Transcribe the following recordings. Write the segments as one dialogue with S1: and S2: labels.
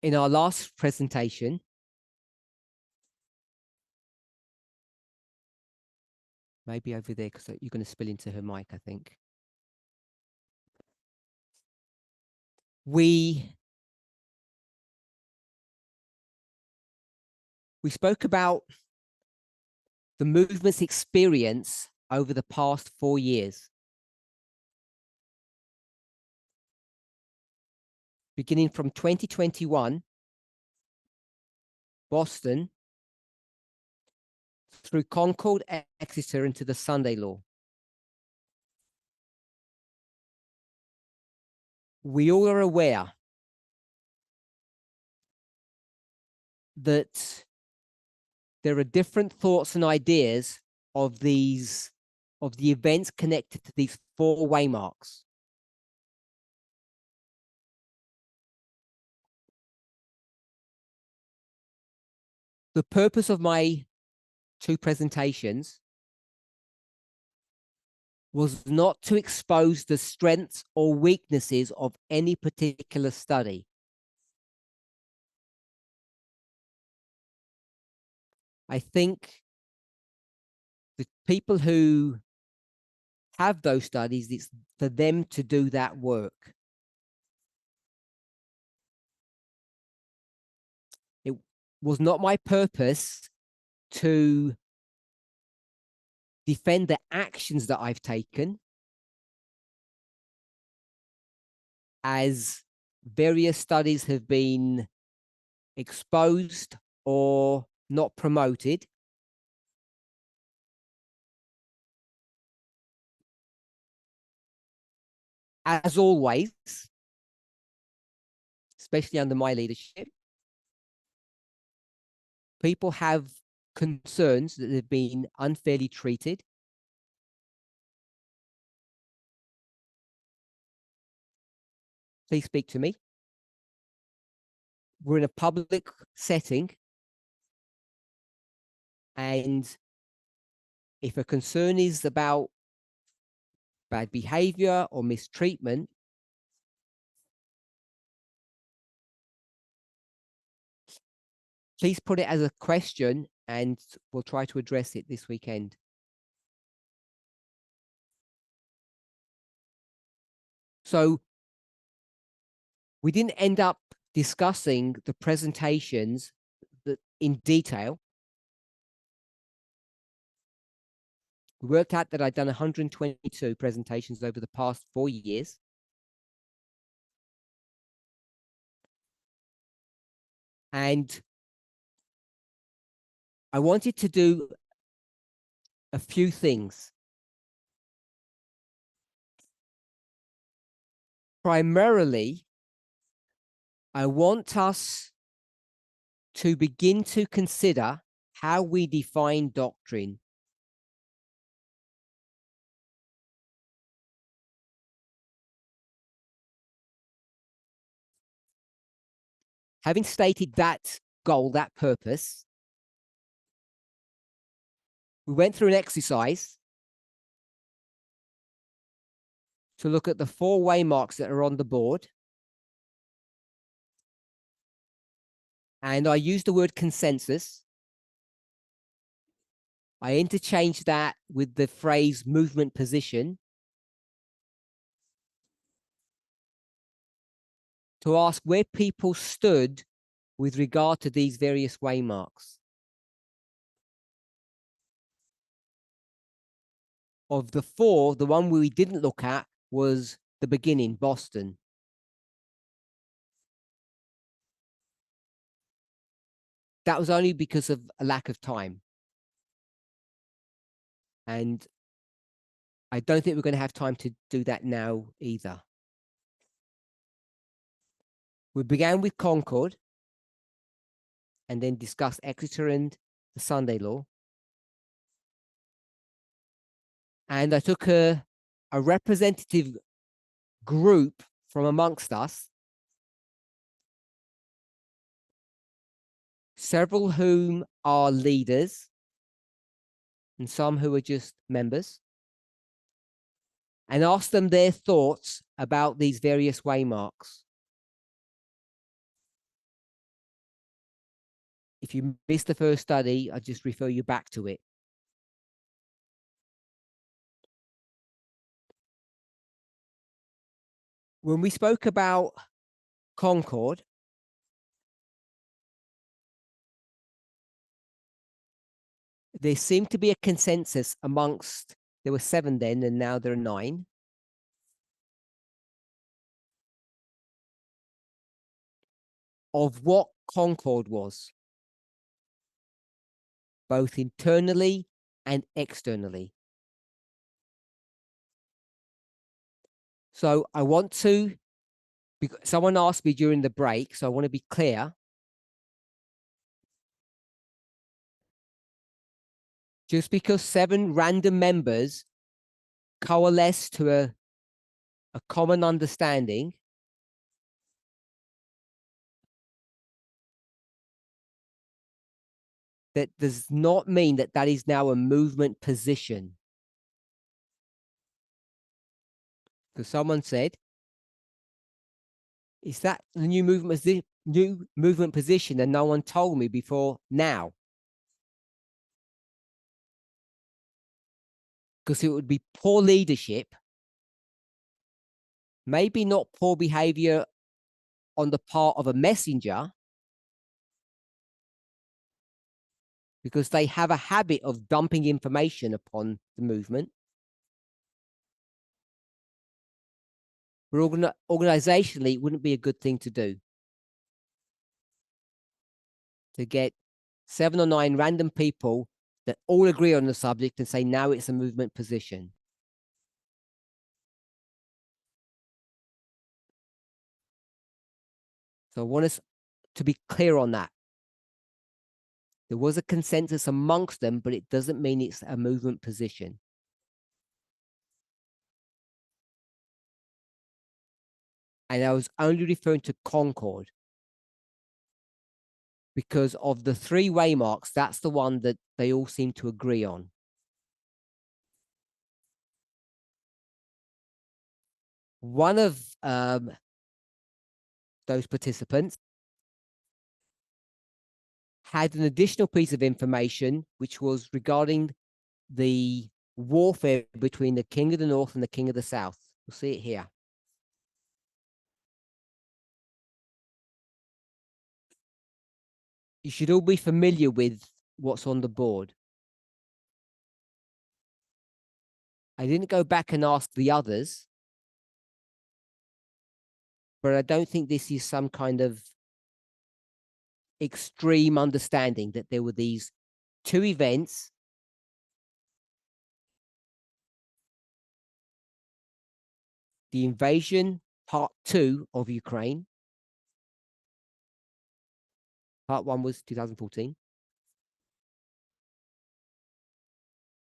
S1: In our last presentation, maybe over there, because you're going to spill into her mic, I think. We spoke about the movement's experience over the past 4 years, beginning from 2021, Boston, through Concord, Exeter, into the Sunday Law. We all are aware that there are different thoughts and ideas of the events connected to these 4 waymarks. The purpose of my 2 presentations was not to expose the strengths or weaknesses of any particular study. I think the people who have those studies, it's for them to do that work. It was not my purpose to defend the actions that I've taken, as various studies have been exposed or not promoted. As always, especially under my leadership, people have concerns that they've been unfairly treated. Please speak to me. We're in a public setting, and if a concern is about bad behavior or mistreatment, please put it as a question and we'll try to address it this weekend. So we didn't end up discussing the presentations in detail. We worked out that I'd done 122 presentations over the past 4 years. And I wanted to do a few things. Primarily, I want us to begin to consider how we define doctrine. Having stated that goal, that purpose, we went through an exercise to look at the 4 waymarks that are on the board. And I used the word consensus. I interchanged that with the phrase movement position to ask where people stood with regard to these various waymarks. Of the 4, the one we didn't look at was the beginning, Boston. That was only because of a lack of time. And I don't think we're going to have time to do that now either. We began with Concord and then discussed Exeter and the Sunday Law. And I took a representative group from amongst us, several whom are leaders and some who are just members, and asked them their thoughts about these various waymarks. if you missed the first study, I just refer you back to it. When we spoke about Concord, there seemed to be a consensus amongst, there were 7 then, and now there are 9. Of what Concord was, both internally and externally. So I want to, because someone asked me during the break, so I want to be clear. Just because 7 random members coalesce to a common understanding, that does not mean that that is now a movement position. Because someone said, is that the new movement position? And no one told me before now. Because it would be poor leadership, maybe not poor behavior on the part of a messenger, because they have a habit of dumping information upon the movement. But organizationally, it wouldn't be a good thing to do. To get 7 or 9 random people that all agree on the subject and say, now it's a movement position. So I want us to be clear on that. There was a consensus amongst them, but it doesn't mean it's a movement position. And I was only referring to Concord, because of the 3 waymarks, that's the one that they all seem to agree on. One of those participants had an additional piece of information, which was regarding the warfare between the King of the North and the King of the South. We'll see it here. You should all be familiar with what's on the board. I didn't go back and ask the others, but I don't think this is some kind of extreme understanding that there were these 2 events. The invasion, part 2 of Ukraine. Part 1 was 2014.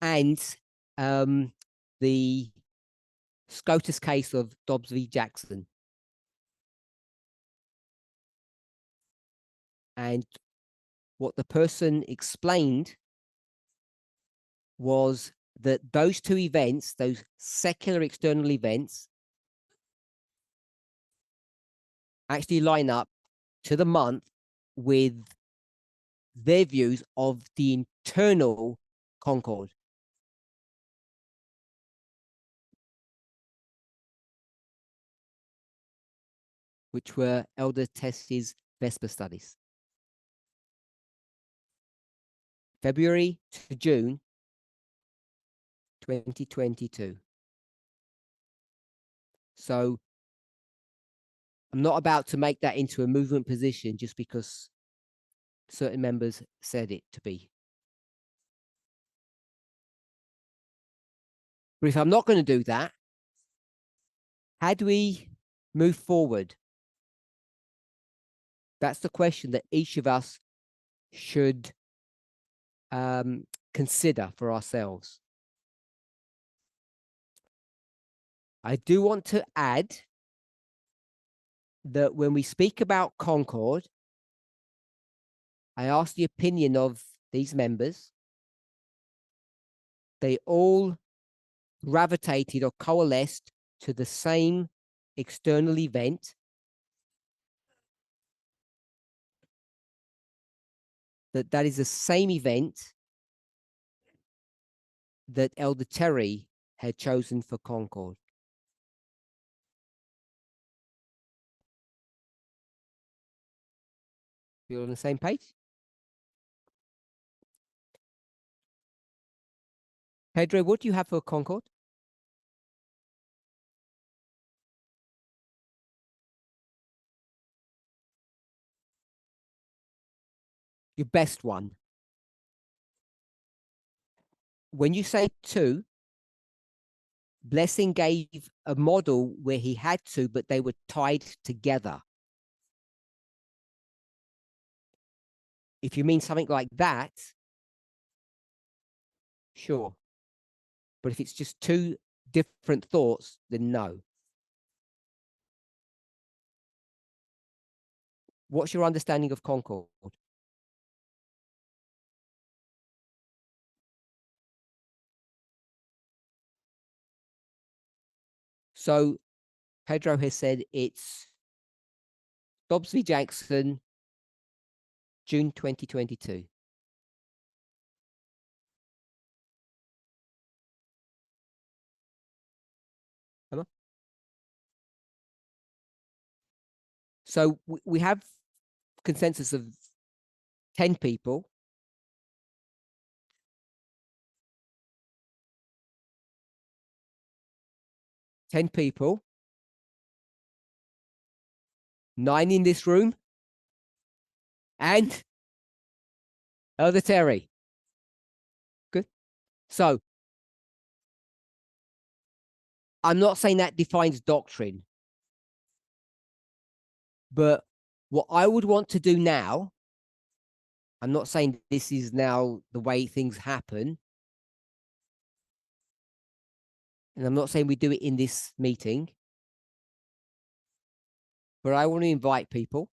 S1: And the SCOTUS case of Dobbs v. Jackson. And what the person explained was that those 2 events, those secular external events, actually line up to the month with their views of the internal Concord. Which were Elder Tess's Vesper studies. February to June 2022. So I'm not about to make that into a movement position just because certain members said it to be. But if I'm not going to do that, how do we move forward? That's the question that each of us should consider for ourselves. I do want to add that when we speak about Concord, I ask the opinion of these members. They all gravitated or coalesced to the same external event. that is the same event that Elder Terry had chosen for Concord. You're on the same page? Pedro, what do you have for Concord? Your best one. When you say 2, Blessing gave a model where he had 2, but they were tied together. If you mean something like that, sure. But if it's just 2 different thoughts, then no. What's your understanding of Concord? So Pedro has said it's Dobbs v. Jackson, June 2022. Emma? So we have consensus of 10 people. 10 people. 9 in this room. And Elder Terry. Good. So I'm not saying that defines doctrine. But what I would want to do now, I'm not saying this is now the way things happen. And I'm not saying we do it in this meeting. But I want to invite people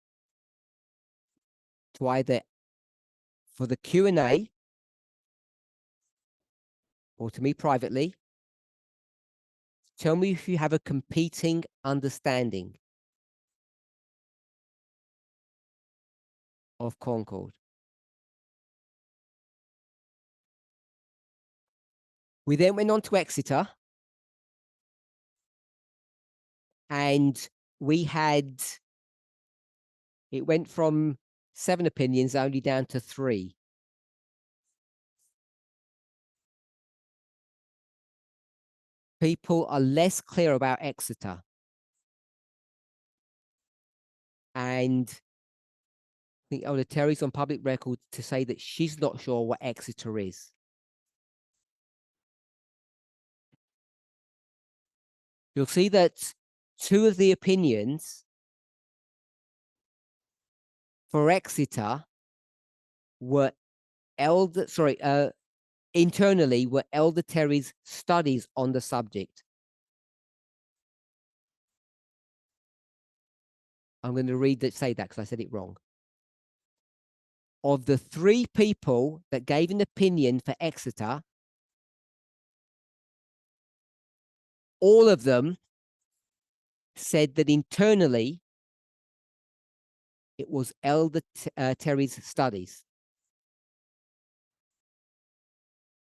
S1: to either for the Q&A or to me privately, tell me if you have a competing understanding of Concord. We then went on to Exeter, and we had, it went from 7 opinions only down to 3. People are less clear about Exeter. And I think Elder Terry's on public record to say that she's not sure what Exeter is. You'll see that 2 of the opinions for Exeter were internally were Elder Terry's studies on the subject. I'm going to say that because I said it wrong. Of the 3 people that gave an opinion for Exeter, all of them said that internally it was Elder Terry's studies.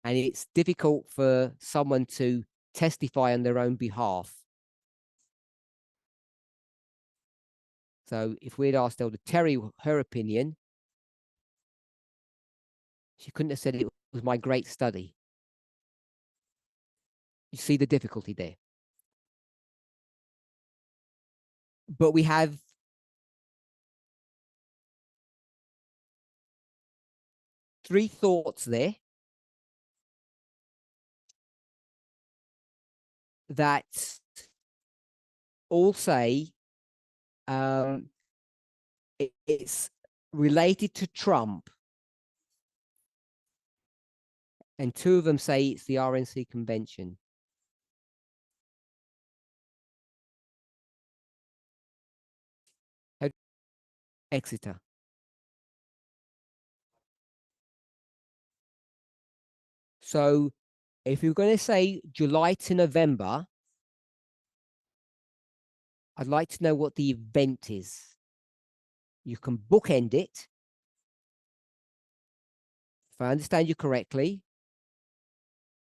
S1: And it's difficult for someone to testify on their own behalf. So if we'd asked Elder Terry her opinion, she couldn't have said it was my great study. You see the difficulty there. But we have three thoughts there that all say it's related to Trump. And 2 of them say it's the RNC convention. Exeter. So if you're going to say July to November, I'd like to know what the event is. You can bookend it. if I understand you correctly,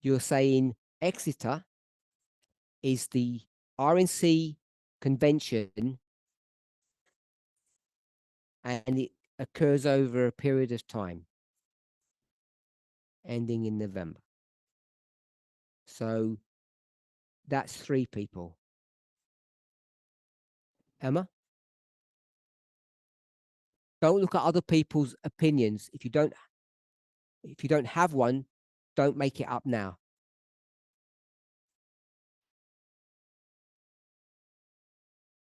S1: you're saying Exeter is the RNC convention and it occurs over a period of time ending in November. So that's 3 people. Emma? Don't look at other people's opinions. If you don't have one, don't make it up now.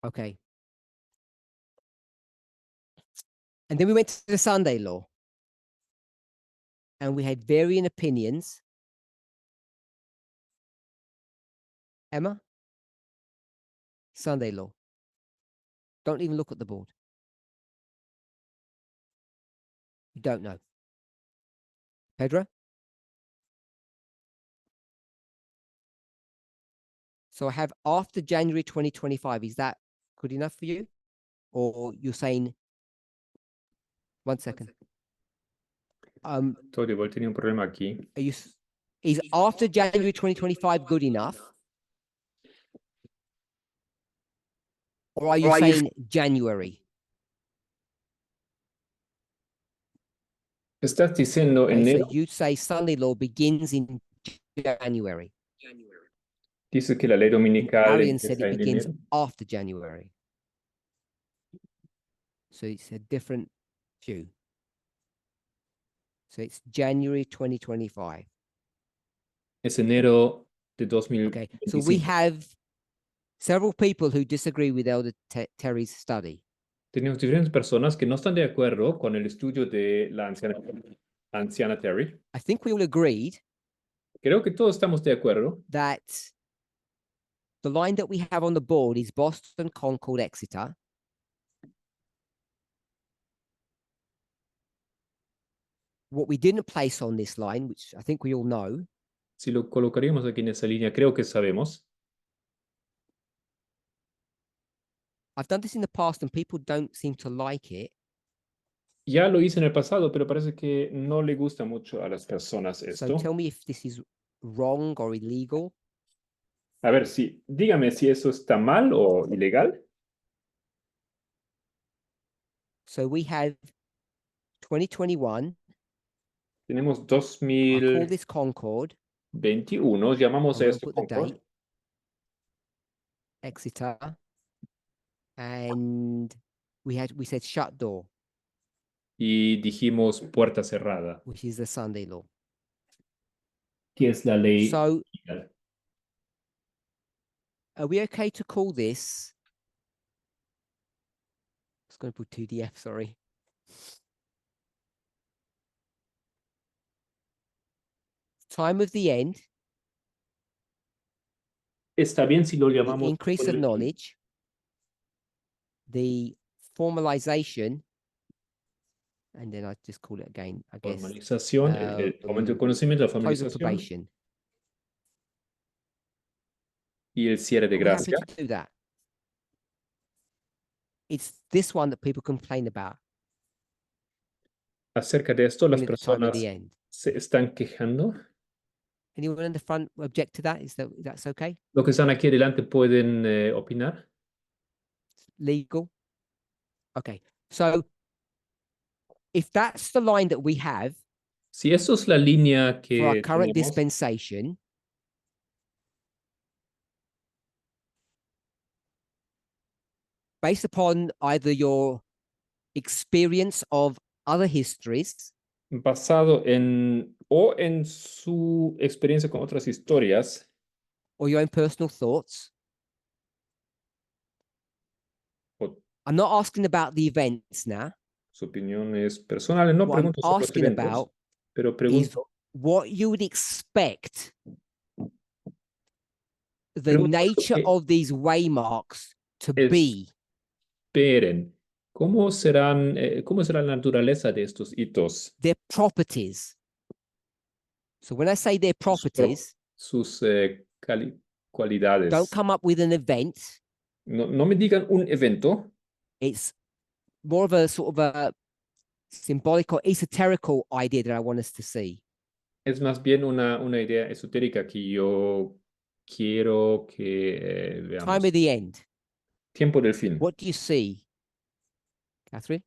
S1: Okay. And then we went to the Sunday law. And we had varying opinions. Emma? Sunday law. Don't even look at the board. You don't know. Pedro? So I have after January 2025. Is that good enough for you? Or you're saying, 1 second.
S2: Todio, igual tenía un problema aquí.
S1: Is after January 2025 good enough? Or are you saying January?
S2: Estás diciendo
S1: Okay, so
S2: enero.
S1: you'd say Sunday law begins in January.
S2: Dice que la ley dominical
S1: Arian said
S2: empieza
S1: it
S2: en
S1: begins
S2: enero.
S1: after January. So it's a different view. So it's January 2025.
S2: Es enero de 2025.
S1: Okay, so we have several people who disagree with Elder Terry's study.
S2: Tenemos diferentes personas que no están de acuerdo con el estudio de la anciana Terry.
S1: I think we all agreed
S2: Creo que todos estamos de acuerdo
S1: that the line that we have on the board is Boston, Concord, Exeter. What we didn't place on this line, which I think we all know.
S2: Si lo colocaríamos aquí en esa línea, creo que sabemos.
S1: I've done this in the past and people don't seem to like it.
S2: Ya lo hice en el pasado, pero parece que no le gusta mucho a las personas esto.
S1: So tell me if this is wrong or illegal.
S2: A ver, dígame si eso está mal o ilegal.
S1: So we have 2021.
S2: Tenemos
S1: I call this Concord.
S2: 2021, llamamos
S1: I won't
S2: esto
S1: put the
S2: Concord.
S1: date. Exeter. And we said shut door.
S2: Y dijimos puerta cerrada.
S1: Which is the Sunday law.
S2: Que es la ley.
S1: So, are we okay to call this? I was going to put 2DF, sorry. Time of the end.
S2: Está bien si lo
S1: The
S2: llamamos.
S1: increase of knowledge. The formalization. And then I just call it again, I guess.
S2: Formalización, el aumento de conocimiento, la formalización. Y el cierre de gracia.
S1: Happy to do that. It's this one that people complain about.
S2: Acerca de esto, las personas se están quejando.
S1: Anyone in the front object to that? That's okay?
S2: Los que están aquí adelante pueden opinar.
S1: Legal. Okay. So if that's the line that we have,
S2: si eso es la línea que
S1: for our current
S2: tenemos,
S1: dispensation, based upon either your experience of other histories,
S2: basado en su experiencia con otras historias,
S1: or your own personal thoughts. I'm not asking about the events now.
S2: Sus opiniones personales, no pregunto sobre los eventos, pero pregunto
S1: what you would expect the nature of these waymarks to be.
S2: Esperen, ¿cómo será la naturaleza de estos hitos?
S1: Their properties. So when I say their properties,
S2: sus cualidades.
S1: Don't come up with an event.
S2: No me digan un evento.
S1: It's more of a sort of a symbolic or esoterical idea that I want us to see.
S2: Es más bien una idea esotérica que yo quiero que
S1: Time
S2: veamos.
S1: of the end.
S2: Tiempo del fin.
S1: What do you see, Catherine?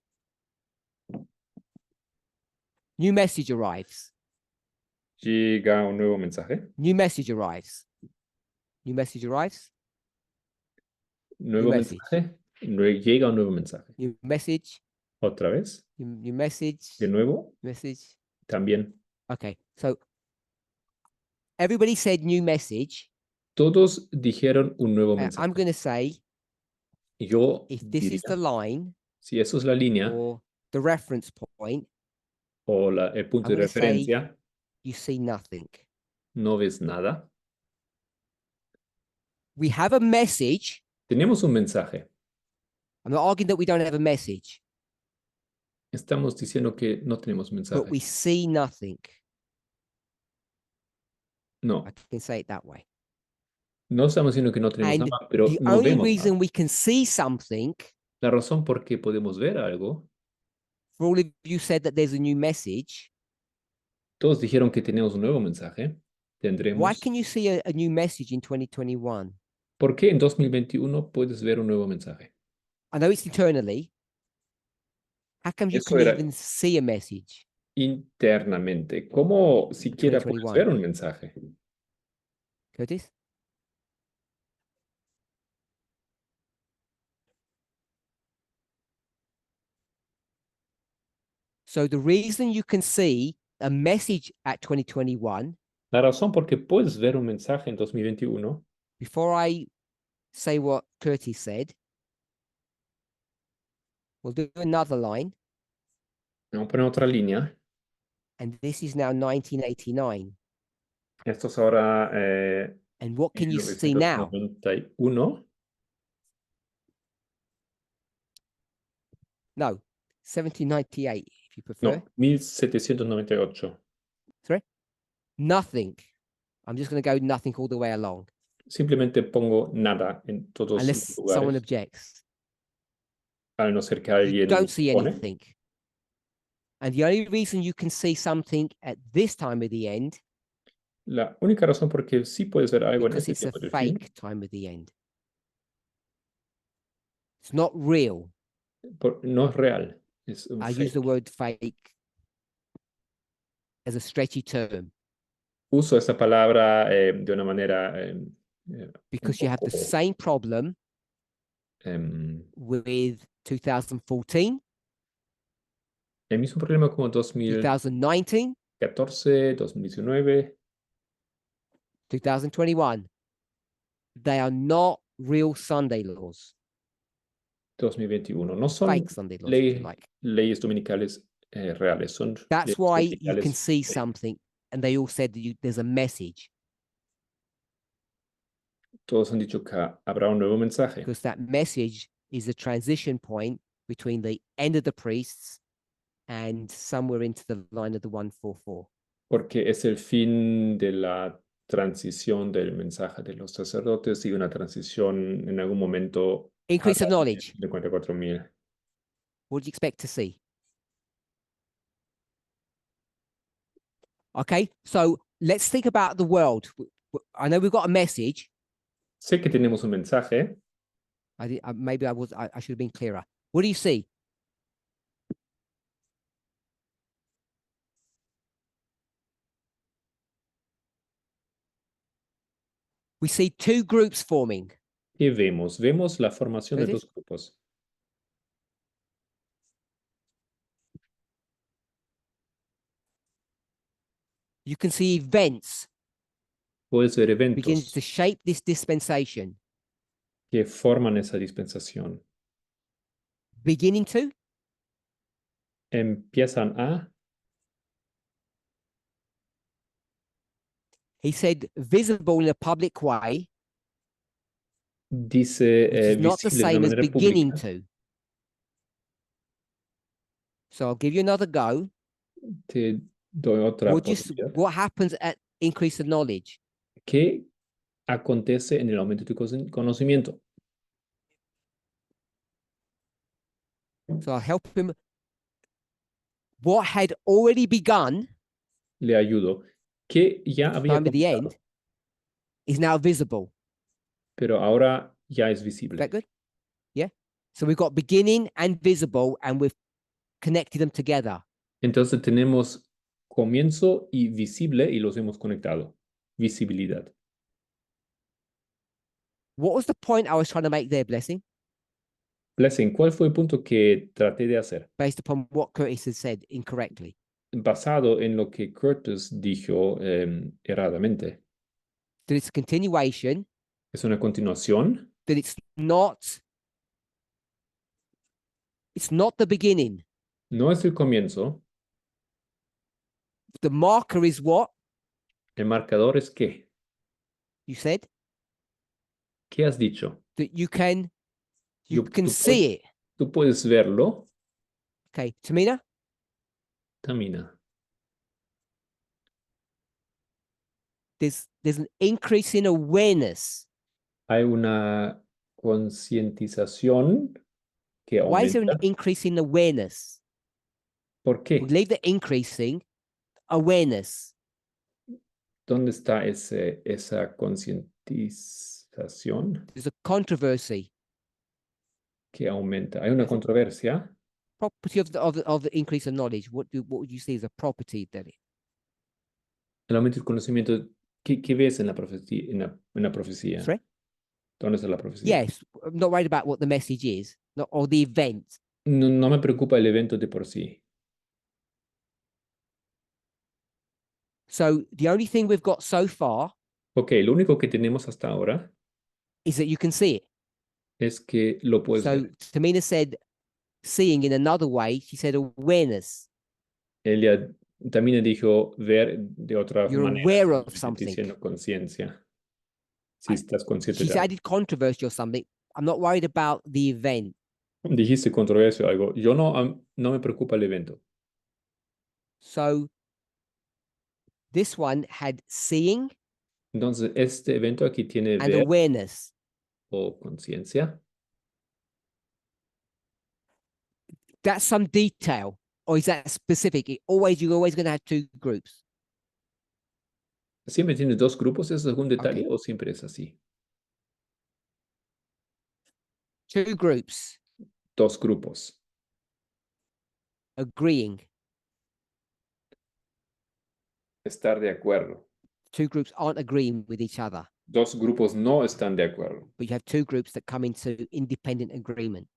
S1: New message arrives.
S2: Llega un nuevo mensaje.
S1: New message arrives. New message arrives.
S2: Nuevo
S1: message.
S2: mensaje. Llega un nuevo mensaje.
S1: New message.
S2: Otra vez.
S1: New message.
S2: De nuevo.
S1: Message.
S2: También.
S1: Okay. So everybody said new message.
S2: Todos dijeron un nuevo
S1: I'm
S2: mensaje.
S1: going to say,
S2: Yo
S1: if this is the
S2: diría,
S1: line
S2: si eso es la línea
S1: or the reference point,
S2: o el punto
S1: I'm
S2: de
S1: going to say
S2: referencia,
S1: you see nothing.
S2: no ves nada.
S1: We have a message.
S2: Tenemos un mensaje.
S1: I'm not arguing that we don't have a message,
S2: Estamos diciendo que no tenemos
S1: but
S2: mensaje.
S1: we see nothing.
S2: No,
S1: I can say it that way.
S2: no estamos diciendo que no tenemos
S1: And
S2: nada, pero
S1: the
S2: no
S1: only
S2: vemos
S1: reason
S2: nada.
S1: we can see something,
S2: La razón por qué podemos ver algo,
S1: for all of you said that there's a new message,
S2: todos dijeron que tenemos un nuevo mensaje.
S1: why
S2: Tendremos.
S1: can you see a new message in 2021?
S2: ¿Por qué en 2021 puedes ver un nuevo mensaje?
S1: I know it's eternally. How come you
S2: Eso
S1: can
S2: era
S1: even see a message?
S2: internamente. ¿Cómo siquiera puedes
S1: 2021.
S2: ver un mensaje?
S1: Curtis? So the reason you can see a message at 2021,
S2: La razón por qué puedes ver un mensaje en 2021,
S1: before I say what Curtis said, we'll do another line.
S2: vamos a poner otra línea.
S1: And this is now 1989.
S2: Esto es ahora
S1: And what can you see now?
S2: 1991.
S1: No, 1798, if you prefer.
S2: No, 1798.
S1: Sorry? Nothing. I'm just going to go nothing all the way along,
S2: Simplemente pongo nada en todos los
S1: unless someone
S2: lugares,
S1: objects.
S2: a no ser que
S1: You
S2: alguien
S1: don't see
S2: pone.
S1: anything. And the only reason you can see something at this time of the end,
S2: La única razón por qué sí puedes ver algo en
S1: because
S2: este
S1: it's a
S2: tiempo del fin,
S1: fake time of the end. It's not real.
S2: no es real, es un
S1: I use the
S2: fake.
S1: word fake as a stretchy term
S2: Uso esta palabra de una manera un
S1: because you have the
S2: poco,
S1: same problem with 2014,
S2: el mismo problema como 2014,
S1: 2019,
S2: 2019,
S1: 2021. They are not real Sunday laws,
S2: 2021. No son
S1: fake Sunday laws, if you like.
S2: leyes dominicales reales, son
S1: That's
S2: leyes
S1: why you can
S2: dominicales
S1: see
S2: fake.
S1: something, and they all said that there's a message,
S2: Todos han dicho que habrá un nuevo mensaje,
S1: because that message is the transition point between the end of the priests and somewhere into the line of the 144.
S2: porque es el fin de la transición del mensaje de los sacerdotes y una transición en algún momento a
S1: Increase of
S2: la
S1: knowledge.
S2: 54,000.
S1: What do you expect to see? Okay, so let's think about the world. I know we've got a message.
S2: Sé que tenemos un mensaje.
S1: Maybe I should have been clearer. What do you see? We see two groups forming.
S2: ¿Qué vemos? Vemos la formación de
S1: Curtis?
S2: dos grupos.
S1: You can see events
S2: Puedes ver
S1: beginning
S2: eventos
S1: to shape this dispensation.
S2: que forman esa dispensación.
S1: Beginning to?
S2: Empiezan a,
S1: He said visible in a public way,
S2: dice,
S1: which is not the
S2: visible de una
S1: same as
S2: manera
S1: beginning
S2: pública.
S1: to. So I'll give you another go.
S2: Te doy otra oportunidad.
S1: What happens at increase of knowledge?
S2: ¿Qué acontece en el aumento de tu conocimiento?
S1: So I'll help him what had already begun,
S2: le ayudo, que ya había
S1: time of the
S2: comenzado,
S1: end, is now visible.
S2: pero ahora ya es
S1: Is
S2: visible.
S1: that good? Yeah. So we've got beginning and visible, and we've connected them together.
S2: Entonces tenemos comienzo y visible y los hemos conectado. Visibilidad.
S1: What was the point I was trying to make there, Blessing,
S2: Blessing, ¿cuál fue el punto que traté de hacer?
S1: based upon what Curtis had said incorrectly?
S2: Basado en lo que Curtis dijo erradamente.
S1: That it's a continuation,
S2: Es una continuación,
S1: that it's not the beginning.
S2: no es el comienzo.
S1: The marker is what?
S2: El marcador es ¿qué?
S1: You said?
S2: ¿Qué has dicho?
S1: That you can
S2: Tú
S1: see it.
S2: Tú puedes verlo.
S1: Okay, Tamina?
S2: Tamina.
S1: There's an increase in awareness.
S2: Hay una concientización que
S1: Why is there an
S2: aumenta.
S1: increase in awareness?
S2: ¿Por qué?
S1: We leave the increasing awareness.
S2: ¿Dónde está esa concientización
S1: There's a controversy.
S2: que aumenta? Hay una controversia.
S1: Property of the increase of knowledge. What would you see as a property that it?
S2: El aumento del conocimiento. ¿Qué ves en la profecía? En la profecía?
S1: Sorry?
S2: ¿Dónde está la profecía?
S1: Yes, I'm not worried about what the message is, or the event.
S2: No me preocupa el evento de por sí.
S1: So the only thing we've got so far
S2: Ok, lo único que tenemos hasta ahora
S1: is that you can see it.
S2: es que lo puedes
S1: So
S2: ver.
S1: Tamina said seeing in another way. She said awareness.
S2: Ella también dijo ver de otra
S1: You're
S2: manera.
S1: aware of
S2: Estoy
S1: something.
S2: diciendo conciencia. Si estás consciente
S1: She's
S2: de algo.
S1: added controversy or something. I'm not worried about the event.
S2: Dijiste controversia o algo. Yo no me preocupa el evento.
S1: So this one had seeing
S2: Entonces, este evento aquí tiene
S1: and
S2: ver
S1: awareness.
S2: o conciencia.
S1: That's some detail, or is that specific? You're always going to have two groups.
S2: ¿Siempre tienes dos grupos? ¿Es algún detalle
S1: Okay.
S2: o siempre es así?
S1: Two groups
S2: Dos grupos.
S1: agreeing.
S2: Estar de acuerdo.
S1: Two groups aren't agreeing with each other,
S2: Dos grupos no están de acuerdo.
S1: but you have two groups that come into independent agreement.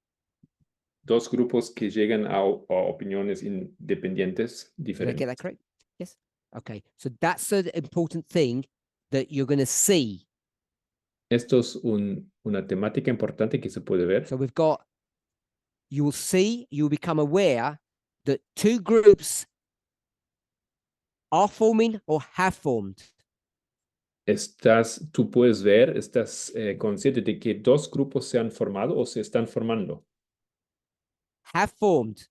S2: Dos grupos que llegan a opiniones independientes
S1: Did I
S2: diferentes.
S1: get that correct? Yes. Okay. So that's an important thing that you're going to see.
S2: Esto es una temática importante que se puede ver.
S1: So we've got, you will see, you will become aware that two groups are forming or have formed.
S2: Tú puedes ver, estás consciente de que dos grupos se han formado o se están formando.
S1: Have formed.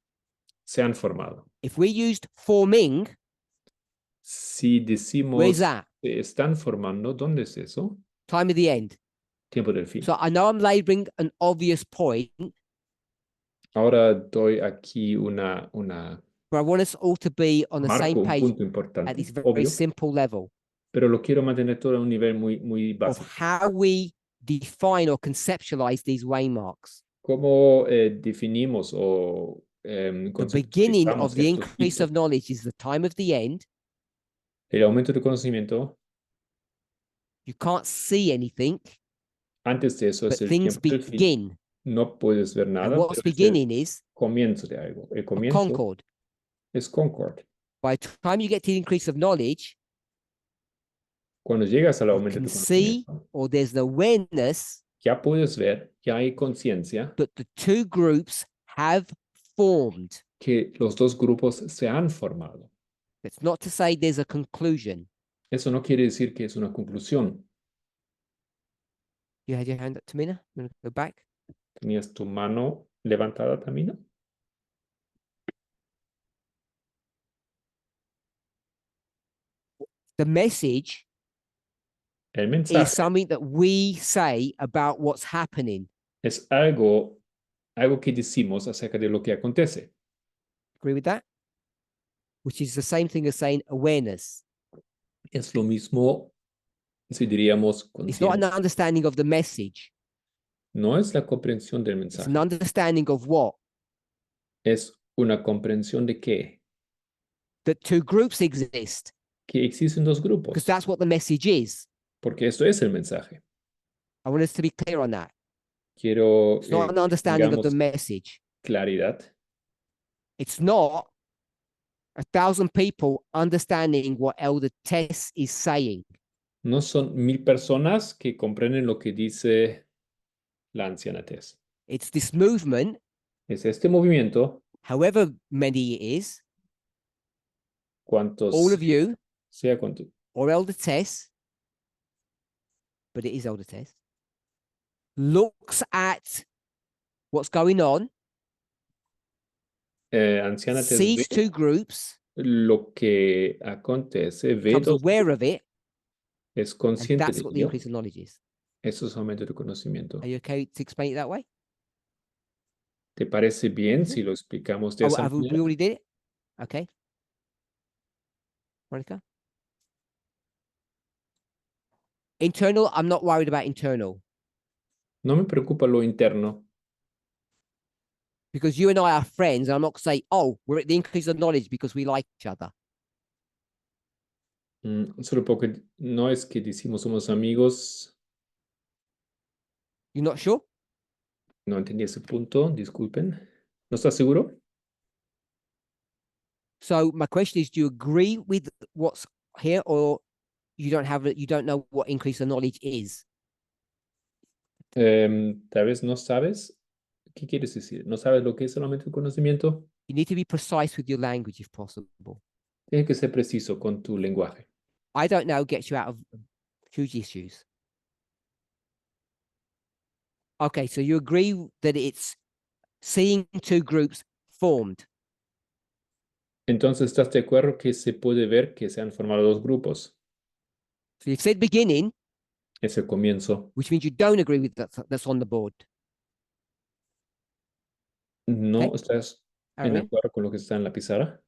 S2: Se han formado.
S1: If we used forming,
S2: Si
S1: where's
S2: decimos
S1: that?
S2: se están formando, ¿dónde es eso?
S1: Time of the end.
S2: Tiempo del fin.
S1: So I know I'm laboring an obvious point,
S2: Ahora doy aquí una
S1: but I want us all to be on the same
S2: marco, un
S1: page
S2: punto
S1: at
S2: importante,
S1: this very
S2: obvio,
S1: simple level
S2: pero lo quiero mantener todo a un nivel muy
S1: of
S2: básico.
S1: how we define or conceptualize these waymarks.
S2: ¿Cómo definimos o
S1: The beginning of
S2: conceptualizamos
S1: the
S2: estos
S1: increase
S2: hitos?
S1: of knowledge is the time of the end.
S2: El aumento de conocimiento,
S1: You can't see anything,
S2: antes de eso
S1: but
S2: es el
S1: things
S2: tiempo del fin.
S1: begin.
S2: No puedes ver
S1: And
S2: nada,
S1: what's
S2: pero es el
S1: beginning is
S2: comienzo de algo. El
S1: a
S2: comienzo
S1: concord.
S2: es concord.
S1: By the time you get to the increase of knowledge,
S2: Cuando llegas al
S1: you
S2: aumento
S1: can
S2: de
S1: see,
S2: conocimiento,
S1: or there's the awareness
S2: ya puedes ver, ya hay conciencia
S1: that the two groups have formed.
S2: que los dos grupos se han formado.
S1: That's not to say there's a conclusion.
S2: Eso no quiere decir que es una conclusión.
S1: You had your hand up, Tamina? I'm going to go back.
S2: ¿Tenías tu mano levantada, Tamina?
S1: The message
S2: El
S1: is
S2: mensaje
S1: something that we say about what's happening.
S2: es algo que decimos acerca de lo que acontece.
S1: Agree with that? which is the same thing as saying awareness.
S2: Es lo mismo si diríamos
S1: It's not an
S2: conciencia.
S1: understanding of the message.
S2: No es la comprensión del
S1: It's an
S2: mensaje,
S1: understanding of what?
S2: es una comprensión de qué,
S1: That two groups exist,
S2: que existen dos
S1: because
S2: grupos,
S1: that's what the message is.
S2: porque esto es el mensaje.
S1: I want us to be clear on that.
S2: Quiero
S1: It's not an
S2: que
S1: understanding of the
S2: tengamos
S1: message.
S2: claridad.
S1: It's not 1,000 people understanding what Elder Tess is saying.
S2: No son 1000 personas que comprenden lo que dice la anciana Tess.
S1: It's this movement,
S2: Es este movimiento,
S1: however many it is,
S2: cuantos
S1: all of you,
S2: sea cuanto,
S1: or Elder Tess, but it is Elder Tess, looks at what's going on,
S2: anciana Tess ve
S1: sees two groups,
S2: lo que acontece, ve
S1: becomes
S2: dos
S1: aware of
S2: grupos,
S1: it,
S2: es
S1: and
S2: consciente de
S1: that's what the
S2: ello.
S1: increase of knowledge is.
S2: Eso es aumento de conocimiento.
S1: Are you okay to explain it that way?
S2: ¿Te parece bien
S1: Mhm.
S2: si lo explicamos de
S1: Oh,
S2: esa
S1: have we
S2: manera?
S1: already did it? Okay. Monica? Internal, I'm not worried about internal
S2: No me preocupa lo interno,
S1: because you and I are friends. And I'm not going to say, oh, we're at the increase of knowledge because we like each other.
S2: solo porque no es que decimos somos amigos.
S1: You're not sure?
S2: No entendí ese punto, disculpen. ¿No estás seguro?
S1: So my question is, do you agree with what's here, or you don't know what increase of knowledge is?
S2: Tal vez no sabes. ¿Qué quieres decir? ¿No sabes lo que es solamente el conocimiento?
S1: You need to be precise with your language if possible.
S2: Tienes que ser preciso con tu lenguaje.
S1: I don't know gets you out of huge issues. Okay, so you agree that it's seeing two groups formed.
S2: Entonces, ¿estás de acuerdo que se puede ver que se han formado dos grupos?
S1: So you've said beginning,
S2: Es el comienzo.
S1: which means you don't agree with that's on the board.
S2: ¿No
S1: Okay.
S2: estás en
S1: Arian?
S2: acuerdo con lo que está en la pizarra?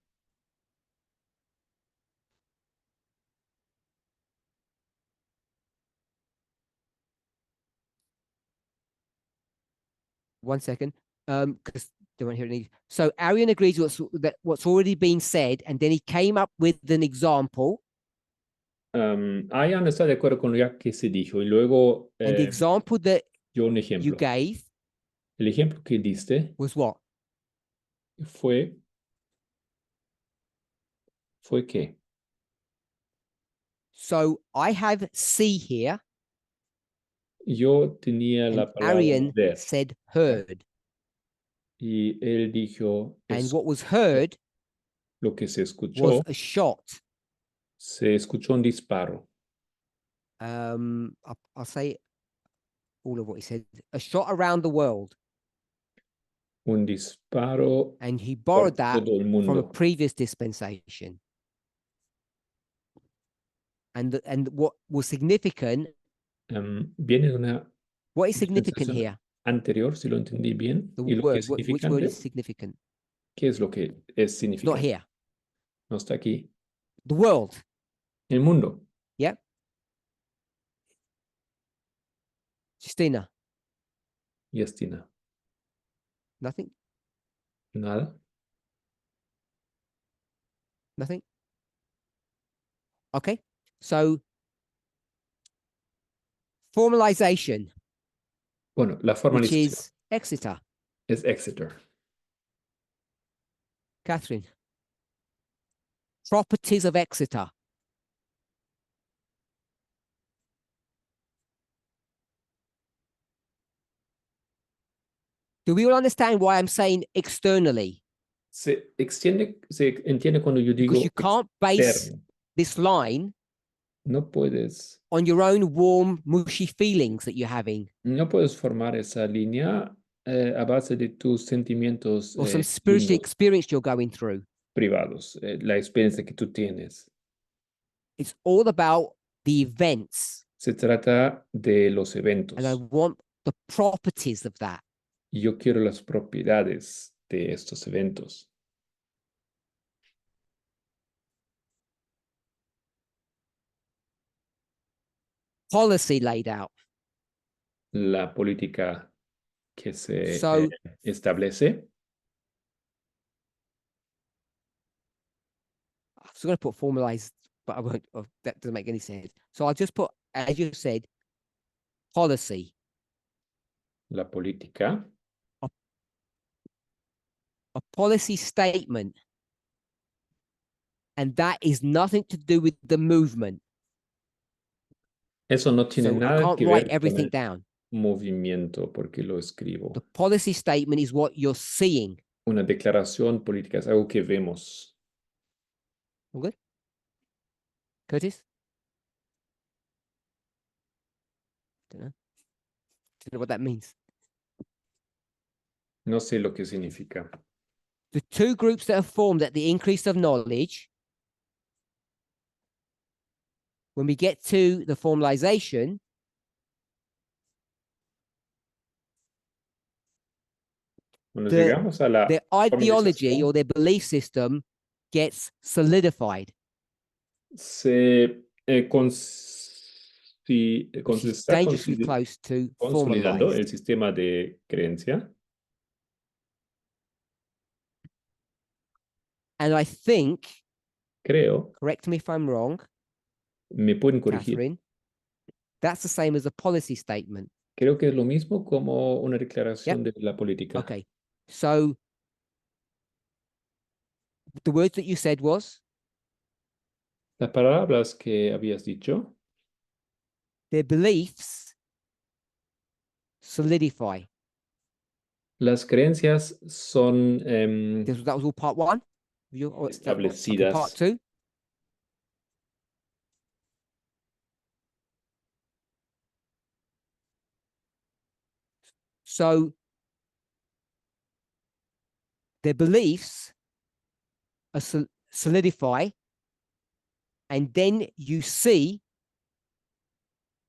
S1: One second, because they won't hear it. So Arian agrees with what's already been said, and then he came up with an example.
S2: Ian está de acuerdo con lo ya que se dijo y luego
S1: And the example that
S2: dio un
S1: you
S2: ejemplo.
S1: gave
S2: El ejemplo que diste
S1: was what?
S2: fue ¿qué?
S1: So I have see here,
S2: Yo tenía
S1: and
S2: la palabra
S1: Arian
S2: ver
S1: said heard.
S2: y él dijo
S1: And what was heard
S2: lo que se
S1: was
S2: escuchó,
S1: a shot.
S2: se escuchó un disparo.
S1: I'll say all of what he said. A shot around the world.
S2: Un disparo
S1: And he
S2: por
S1: borrowed that
S2: todo el
S1: from a
S2: mundo.
S1: previous dispensation. And what was significant,
S2: Viene de una
S1: what is significant
S2: dispensación
S1: here?
S2: anterior, si lo entendí bien.
S1: The
S2: ¿Y lo que
S1: word,
S2: es
S1: which word
S2: significante?
S1: is significant?
S2: ¿Qué es lo que es
S1: It's not
S2: significante?
S1: here.
S2: No está aquí.
S1: The world.
S2: El mundo.
S1: Yep. Justina.
S2: Justina.
S1: Nothing.
S2: Nada.
S1: Nothing. Okay. So formalization,
S2: Bueno, la
S1: which
S2: formalización
S1: is Exeter.
S2: es Exeter.
S1: Catherine. Properties of Exeter. Do we all understand why I'm saying externally?
S2: Se entiende cuando yo
S1: Because
S2: digo
S1: you can't base
S2: externo.
S1: this line
S2: No puedes
S1: on your own warm, mushy feelings that you're having,
S2: formar esa línea a base de tus sentimientos
S1: or some spiritual
S2: lindos,
S1: experience you're going through.
S2: privados, la experiencia que tú tienes.
S1: It's all about the events.
S2: Se trata de los
S1: And I
S2: eventos.
S1: want the properties of that.
S2: Y yo quiero las propiedades de estos eventos.
S1: policy laid out.
S2: La política que se
S1: So
S2: establece.
S1: I was going to put formalized, but I won't. That doesn't make any sense. So I'll just put, as you said, policy.
S2: La política.
S1: A policy statement. And that is nothing to do with the movement.
S2: Eso no tiene
S1: So I
S2: nada
S1: can't
S2: que
S1: write
S2: ver con
S1: everything
S2: el
S1: down.
S2: movimiento, porque lo escribo.
S1: The policy statement is what you're seeing.
S2: Una declaración política es algo que vemos.
S1: All good? Curtis? Don't know what that means.
S2: No sé lo que significa.
S1: The two groups that are formed at the increase of knowledge, when we get to the formalization,
S2: Cuando llegamos a la
S1: their ideology
S2: formalización,
S1: or their belief system gets solidified,
S2: se
S1: which is
S2: está
S1: dangerously close to
S2: consolidando el
S1: formalized.
S2: sistema de creencia.
S1: And I think,
S2: Creo,
S1: correct me if I'm wrong,
S2: me pueden corregir.
S1: Catherine, that's the same as a policy statement.
S2: Creo que es lo mismo como una declaración de la política.
S1: Okay. So the words that you said was?
S2: Las palabras que habías dicho,
S1: Their beliefs solidify.
S2: las creencias son
S1: That was all part one? Okay, part
S2: establecidas.
S1: two? So their beliefs are solidify, and then you see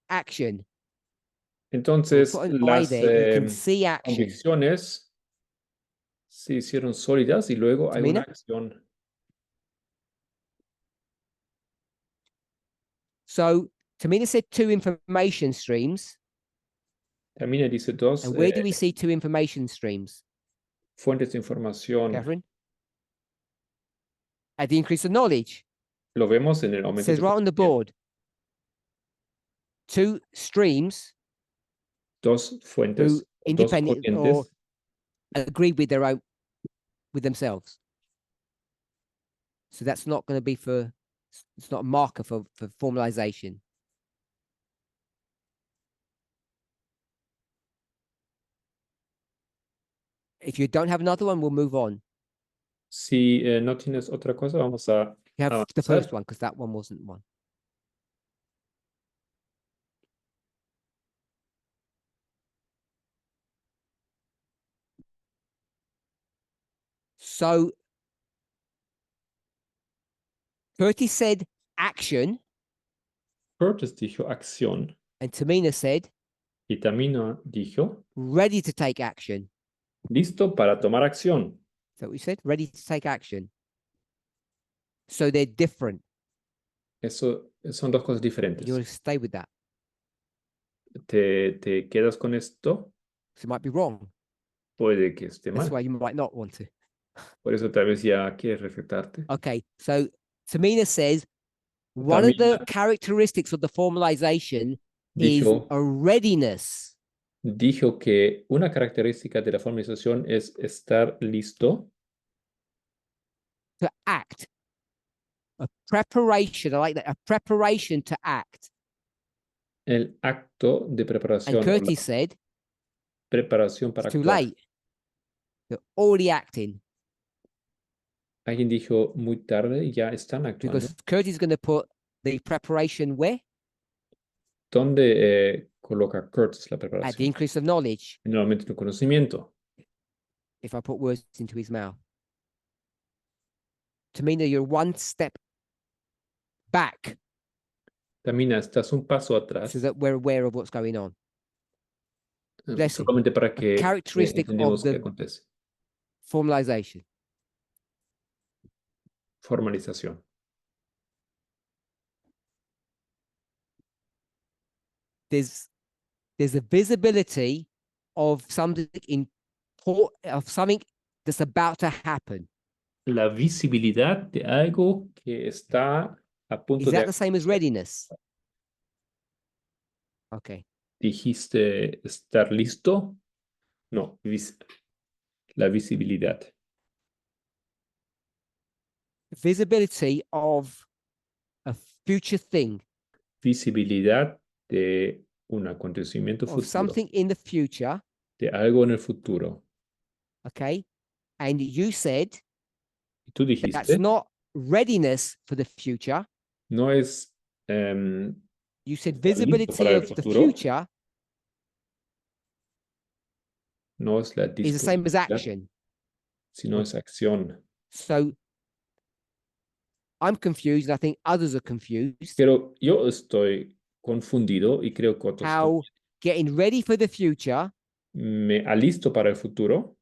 S1: action.
S2: Entonces,
S1: Put an I
S2: las
S1: there, you can see action.
S2: convicciones se hicieron sólidas y luego hay una
S1: Tamina?
S2: acción.
S1: So Tamina said two information streams.
S2: Tamina dice dos
S1: And where do we see two information streams?
S2: fuentes de información.
S1: Catherine? At the increase of knowledge.
S2: Lo vemos en el
S1: It
S2: aumento
S1: says
S2: de
S1: right on the
S2: conocimiento.
S1: board. Two streams
S2: Dos fuentes,
S1: who
S2: dos
S1: independent or
S2: corrientes
S1: agree with their own, with themselves. So that's not going to be for, it's not a marker for formalization. If you don't have another one, we'll move on.
S2: Si no tienes otra cosa, vamos a
S1: You have the
S2: avanzar.
S1: first one because that one wasn't one. So Curtis said action.
S2: Curtis dijo acción
S1: And Tamina said
S2: y Tamina dijo
S1: ready to take action.
S2: listo para tomar acción.
S1: Is that what you said? Ready to take action. So they're different.
S2: Eso son dos cosas diferentes.
S1: You want to stay with that.
S2: ¿Te quedas con esto?
S1: So it might be wrong.
S2: Puede que esté
S1: That's
S2: mal.
S1: why you might not want to.
S2: Por eso tal vez ya quieres reflectarte.
S1: Okay, so Tamina says one of the
S2: Tamina
S1: characteristics of the formalization is
S2: dijo,
S1: a readiness
S2: dijo que una característica de la formalización es estar listo
S1: to act. A preparation, I like that, a preparation to act.
S2: el acto de
S1: And
S2: preparación, o la
S1: Curtis said,
S2: preparación para
S1: it's too
S2: actuar.
S1: late. They're already acting.
S2: Alguien dijo muy tarde y ya están actuando.
S1: Because Curtis is going to put the preparation where?
S2: ¿Dónde coloca Curtis la
S1: At the
S2: preparación?
S1: increase of knowledge.
S2: Normalmente en el conocimiento.
S1: If I put words into his mouth. Tamina, you're one step back
S2: Tamina, estás un paso atrás.
S1: so that we're aware of what's going on. Bless you.
S2: Solamente para que
S1: Characteristic
S2: entendamos
S1: of
S2: qué
S1: the
S2: acontece.
S1: formalization.
S2: Formalización.
S1: there's a visibility of something that's about to happen.
S2: La visibilidad de algo que está a punto
S1: Is that
S2: de
S1: the same as readiness? Okay.
S2: ¿Dijiste estar listo? No, la visibilidad.
S1: Visibility of a future thing,
S2: Visibilidad de un acontecimiento
S1: of
S2: futuro,
S1: something in the future.
S2: de algo en el futuro.
S1: Okay. And you said
S2: Y tú
S1: that's
S2: dijiste,
S1: not readiness for the future.
S2: no es
S1: You said
S2: estar listo para
S1: visibility
S2: el
S1: of the
S2: futuro,
S1: future
S2: no es la
S1: is the same as
S2: disponibilidad,
S1: action.
S2: sino es acción.
S1: So I'm confused, and I think others are confused.
S2: Pero yo estoy confundido y creo que otros
S1: How getting ready for the future
S2: me alisto para el futuro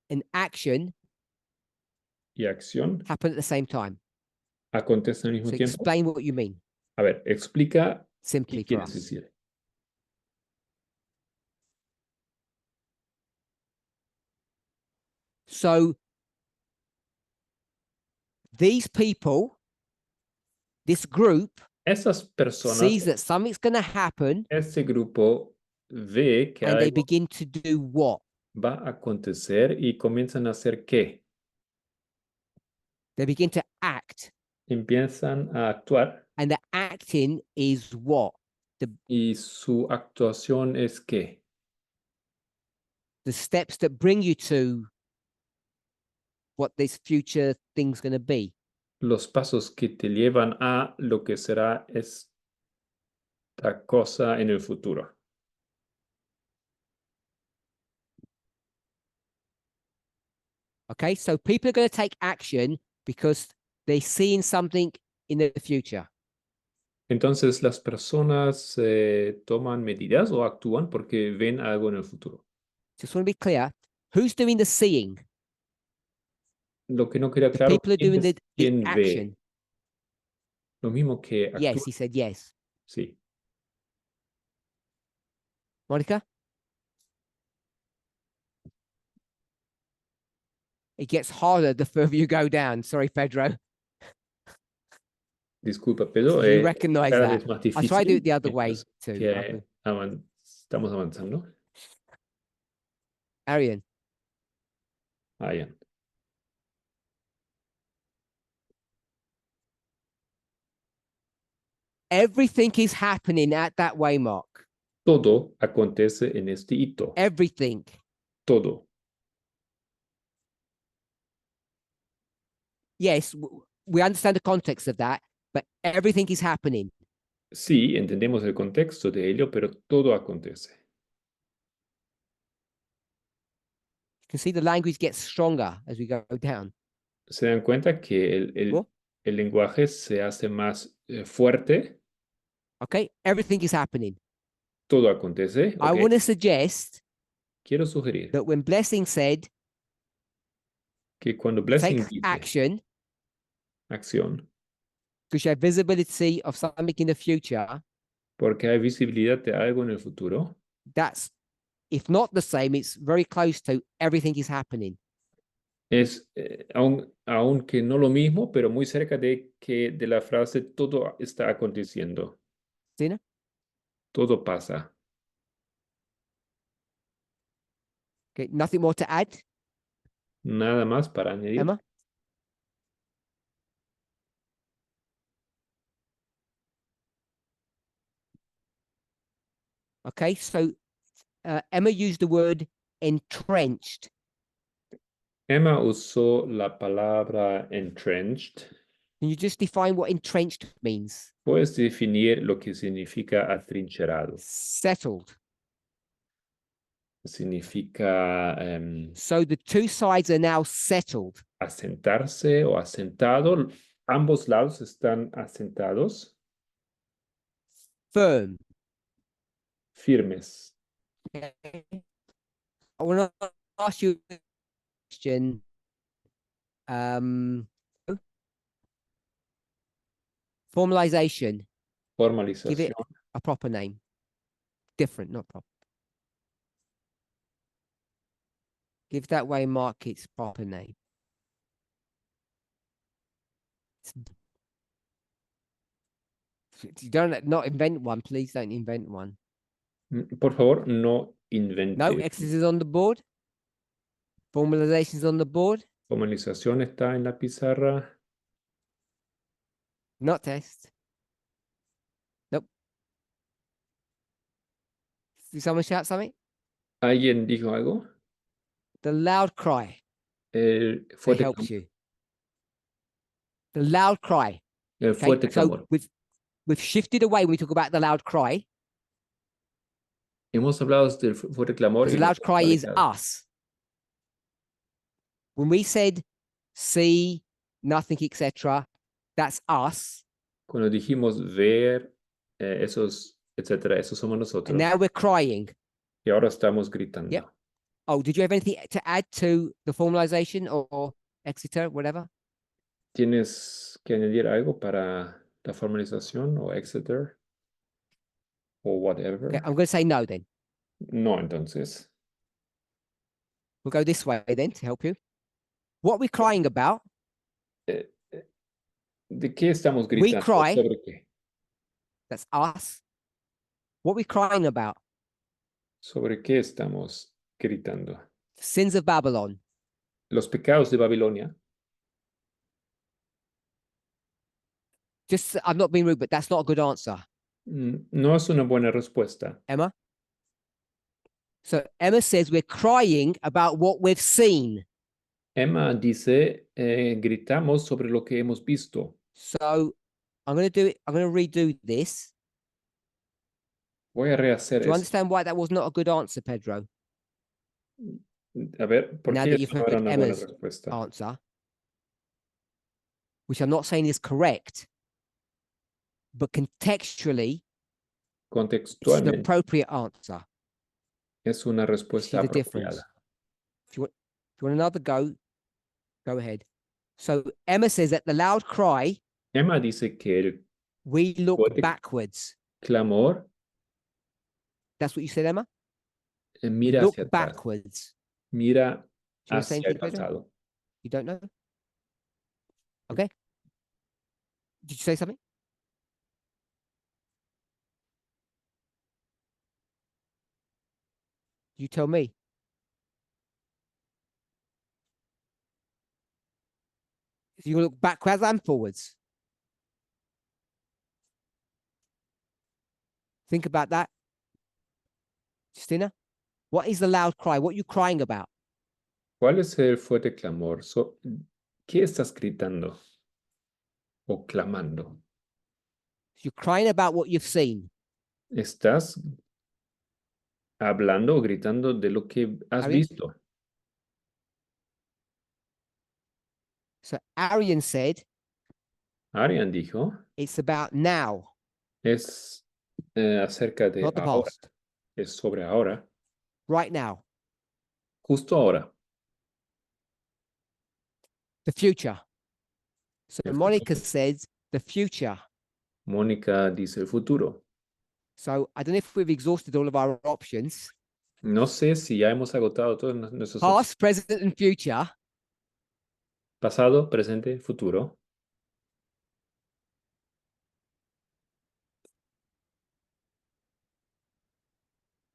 S1: and action
S2: y acción
S1: happen at the same time.
S2: acontecen al mismo
S1: So
S2: tiempo.
S1: explain what you mean
S2: A ver, explica
S1: simply
S2: qué
S1: for
S2: quieres
S1: us.
S2: decir.
S1: So these people, this group,
S2: Esas personas,
S1: sees that something's going to happen,
S2: ese grupo ve que
S1: and they
S2: algo
S1: begin to do what?
S2: va a acontecer y comienzan a hacer qué.
S1: They begin to act,
S2: Empiezan a actuar
S1: and the acting is what?
S2: y su actuación es qué.
S1: The steps that bring you to what this future thing's going to be.
S2: Los pasos que te llevan a lo que será esta cosa en el futuro.
S1: Okay, so people are going to take action because they're seeing something in the future.
S2: Entonces las personas toman medidas o actúan porque ven algo en el futuro.
S1: Just want to be clear. Who's doing the seeing?
S2: Lo que no queda
S1: The
S2: claro,
S1: people are doing the
S2: quién ve.
S1: action.
S2: Lo mismo que
S1: Yes,
S2: actúa.
S1: he said yes.
S2: Sí.
S1: Monica? It gets harder the further you go down. Sorry, Pedro.
S2: Disculpa, Pedro.
S1: You recognize
S2: Cada
S1: that.
S2: vez más
S1: I try to do
S2: difícil
S1: it the other way
S2: mientras
S1: too.
S2: que estamos avanzando.
S1: Arian,
S2: Ya.
S1: everything is happening at that waymark.
S2: Todo acontece en este hito.
S1: Everything.
S2: Todo.
S1: Yes, we understand the context of that, but everything is happening.
S2: Sí, entendemos el contexto de ello, pero todo acontece.
S1: You can see the language gets stronger as we go down.
S2: ¿Se dan cuenta que
S1: Cool.
S2: el lenguaje se hace más fuerte?
S1: Okay, everything is happening.
S2: Todo acontece.
S1: I
S2: Ok.
S1: want to suggest
S2: Quiero sugerir
S1: that when Blessing said
S2: que cuando Blessing
S1: take
S2: dice
S1: action,
S2: acción,
S1: because you have visibility of something in the future,
S2: porque hay visibilidad de algo en el futuro,
S1: that's, if not the same, it's very close to everything is happening.
S2: es aunque no lo mismo, pero muy cerca de la frase todo está aconteciendo,
S1: Dina?
S2: todo pasa.
S1: Okay, nothing more to add,
S2: Nada más para añadir.
S1: Emma? Okay, so Emma used the word entrenched.
S2: Emma usó la palabra entrenched.
S1: Can you just define what entrenched means?
S2: Puedes definir lo que significa atrincherado.
S1: Settled.
S2: Significa
S1: So the two sides are now settled.
S2: asentarse o asentado. Ambos lados están asentados,
S1: Firm.
S2: firmes.
S1: Okay. I want to ask you a question. Formalization. Give
S2: Formalización.
S1: it a proper name. Different, not proper. Give that way mark its proper name. You don't not invent one, please don't invent one.
S2: Por favor, no
S1: No,
S2: invente.
S1: exercises on the board. Formalizations on the board.
S2: Formalización está en la pizarra.
S1: Not test. Nope. Did someone shout something?
S2: ¿Alguien dijo algo?
S1: The loud cry
S2: El
S1: that
S2: fuerte
S1: helps
S2: clamor.
S1: you. The loud cry.
S2: El
S1: Okay,
S2: fuerte
S1: so
S2: clamor.
S1: we've shifted away when we talk about the loud cry.
S2: Hemos hablado del fuerte clamor
S1: Because
S2: y
S1: the loud
S2: nos hemos
S1: cry is
S2: alejado.
S1: us. When we said see, nothing, etc., that's us.
S2: Cuando dijimos ver, esos, etcétera, esos somos
S1: And
S2: nosotros.
S1: now we're crying.
S2: Y ahora estamos gritando.
S1: Yep. Oh, did you have anything to add to the formalization or Exeter, whatever?
S2: ¿Tienes que añadir algo para la formalización o Exeter o whatever?
S1: Okay, I'm going to say no then.
S2: No, entonces.
S1: We'll go this way then to help you. What we're crying about?
S2: ¿De qué estamos gritando?
S1: We cry.
S2: ¿Sobre qué?
S1: That's us. What we're crying about?
S2: ¿Sobre qué estamos gritando?
S1: Sins of Babylon.
S2: Los pecados de Babilonia.
S1: Just, I'm not being rude, but that's not a good answer.
S2: No es una buena respuesta.
S1: Emma? So Emma says we're crying about what we've seen.
S2: Emma dice, gritamos sobre lo que hemos visto.
S1: So I'm going to do it. I'm going to redo this.
S2: Voy a rehacer
S1: Do you
S2: eso.
S1: understand why that was not a good answer, Pedro?
S2: A ver, ¿por
S1: Now
S2: qué
S1: that you've
S2: eso no era
S1: heard
S2: una buena
S1: Emma's
S2: respuesta?
S1: answer, which I'm not saying is correct, but contextually, it's an
S2: Contextualmente
S1: appropriate answer.
S2: es una
S1: See
S2: respuesta
S1: the difference.
S2: apropiada.
S1: If you want another go ahead. So Emma says that the loud cry,
S2: Emma dice que el
S1: we look
S2: fuerte
S1: backwards.
S2: clamor
S1: That's what you said, Emma?
S2: mira
S1: Look
S2: hacia atrás,
S1: backwards.
S2: mira
S1: Do you want to say
S2: hacia el
S1: anything, Pedro?
S2: pasado.
S1: You don't know? Okay. Did you say something? You tell me. You look backwards and forwards. Think about that. Justina, what is the loud cry? What are you crying about?
S2: ¿Cuál es el fuerte clamor? ¿Qué estás gritando o clamando?
S1: You're crying about what you've seen.
S2: ¿Estás hablando o gritando de lo que has
S1: Arian?
S2: visto?
S1: So Arian said
S2: Arian dijo,
S1: it's about now,
S2: es acerca de
S1: not the
S2: ahora,
S1: past.
S2: es sobre ahora,
S1: Right now.
S2: justo ahora.
S1: The future. So
S2: El
S1: Monica
S2: futuro.
S1: says the future.
S2: Mónica dice el futuro.
S1: So I don't know if we've exhausted all of our options.
S2: No sé si ya hemos agotado todas nuestras opciones.
S1: Past, present, and future.
S2: Pasado, presente, futuro.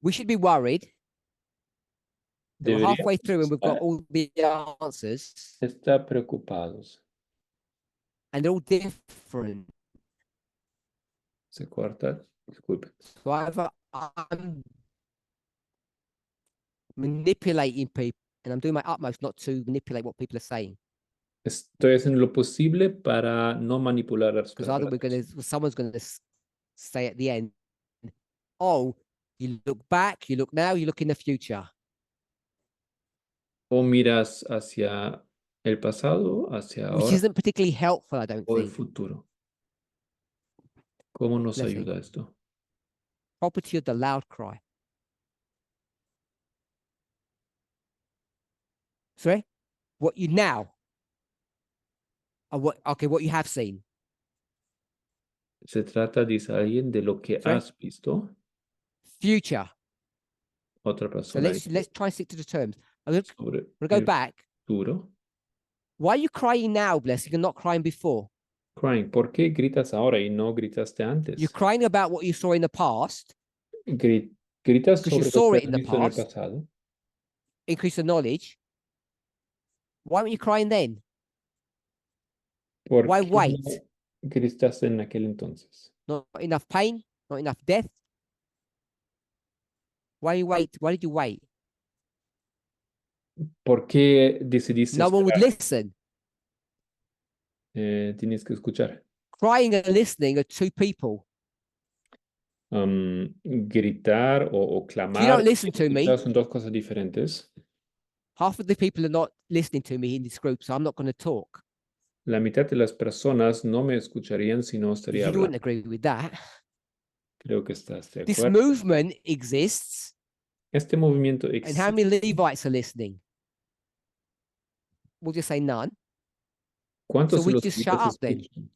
S1: We should be worried that we're halfway
S2: Deberíamos
S1: through and we've got
S2: estar,
S1: all the answers
S2: estar preocupados.
S1: and they're all different.
S2: Se corta, disculpe.
S1: So either I'm manipulating people and I'm doing my utmost not to manipulate what people are saying.
S2: Estoy haciendo lo posible para no manipular a las
S1: Because either someone's going to say at the end, oh, you look back, you look now, you look in the future.
S2: O miras hacia el pasado, hacia
S1: Which
S2: ahora
S1: isn't particularly helpful, I don't
S2: o el
S1: think.
S2: futuro. ¿Cómo nos
S1: Let's see.
S2: ayuda esto?
S1: Property of the loud cry. Sorry? What you now? What you have seen.
S2: Se trata, dice alguien, de lo que
S1: Sorry?
S2: has visto.
S1: Future.
S2: Otra
S1: So
S2: persona dice
S1: let's try and stick to the terms.
S2: sobre
S1: I'm gonna go
S2: el
S1: back.
S2: futuro.
S1: Why are you crying now, Blessing, and not crying before?
S2: Crying, ¿por qué gritas ahora y no gritaste
S1: You're
S2: antes?
S1: crying about what you saw in the past,
S2: Gritas
S1: because you
S2: sobre lo
S1: saw
S2: que
S1: it
S2: has
S1: in the
S2: visto en el
S1: past,
S2: pasado.
S1: increase the knowledge. Why weren't you crying then?
S2: ¿Por
S1: Why
S2: qué
S1: wait?
S2: no gritaste en aquel entonces?
S1: Not enough pain, not enough death. Why you wait? Why did you wait?
S2: ¿Por qué decidiste
S1: No one would
S2: esperar?
S1: listen.
S2: Tienes que escuchar.
S1: Crying and listening are two people.
S2: Gritar o
S1: If you
S2: clamar
S1: don't
S2: y
S1: listen to me,
S2: escuchar son dos cosas diferentes.
S1: half of the people are not listening to me in this group, so I'm not going to talk.
S2: La mitad de las personas no me escucharían si no estaría
S1: You wouldn't
S2: hablando.
S1: agree with that.
S2: Creo que estás de
S1: This
S2: acuerdo.
S1: movement exists,
S2: Este movimiento
S1: and how
S2: existe.
S1: many Levites are listening? We'll just say none.
S2: ¿Cuántos
S1: So
S2: son
S1: we
S2: los
S1: just shut
S2: levitas
S1: up then.
S2: escuchan?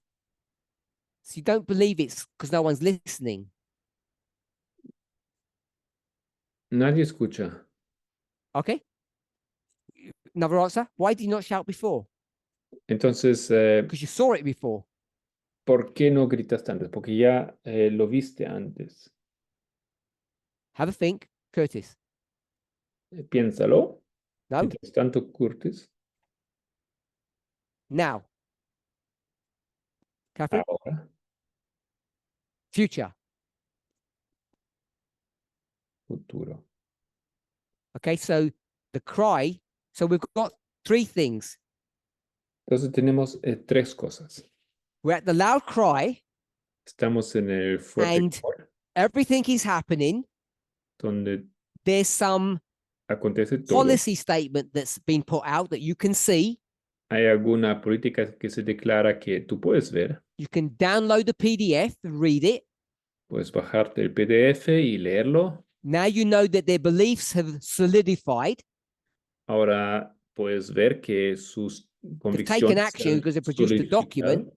S1: So you don't believe it's because no one's listening.
S2: Nadie escucha.
S1: Okay. Another answer. Why did you not shout before?
S2: Entonces,
S1: Because you saw it before.
S2: ¿por qué no gritaste antes? Porque ya lo viste antes.
S1: Have a think, Curtis.
S2: Piénsalo.
S1: No.
S2: Mientras tanto, Curtis,
S1: Now. Catherine.
S2: ahora,
S1: Future.
S2: futuro.
S1: Okay. So the cry. So we've got three things.
S2: Entonces tenemos tres cosas.
S1: We're at the loud cry,
S2: Estamos en el fuerte
S1: and
S2: clamor,
S1: everything is happening.
S2: donde
S1: There's some
S2: acontece todo.
S1: policy statement that's been put out that you can see.
S2: Hay alguna política que se declara que tú puedes ver.
S1: You can download the PDF and read it.
S2: Puedes bajarte el PDF y leerlo.
S1: Now you know that their beliefs have solidified.
S2: Ahora puedes ver que sus
S1: They've taken
S2: convicciones se
S1: action
S2: han
S1: because they produced a document.
S2: solidificado.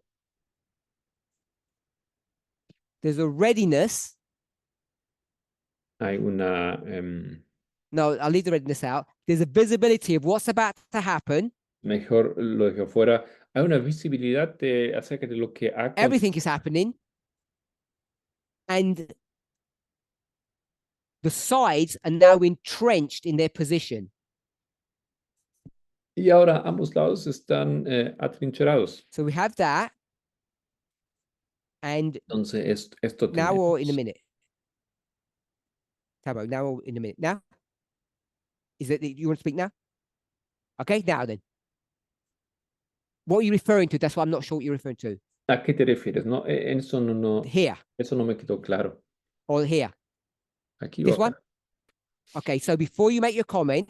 S1: There's a readiness.
S2: Hay una
S1: No, I'll leave the readiness out. There's a visibility of what's about to happen.
S2: mejor lo dejo fuera. Hay una visibilidad acerca de lo que ha
S1: Everything is happening. And the sides are now entrenched in their position.
S2: Y ahora ambos lados están atrincherados.
S1: So we have that. And
S2: Entonces, esto
S1: now or in a
S2: tenemos.
S1: minute? Tabo, now or in a minute? Now? Is it you want to speak now? Okay, now then. What are you referring to? That's what I'm not sure what you're referring to.
S2: ¿A qué te refieres? No, eso
S1: Here
S2: eso no me quedó claro.
S1: or here?
S2: Aquí o
S1: This
S2: acá.
S1: one? Okay, so before you make your comment,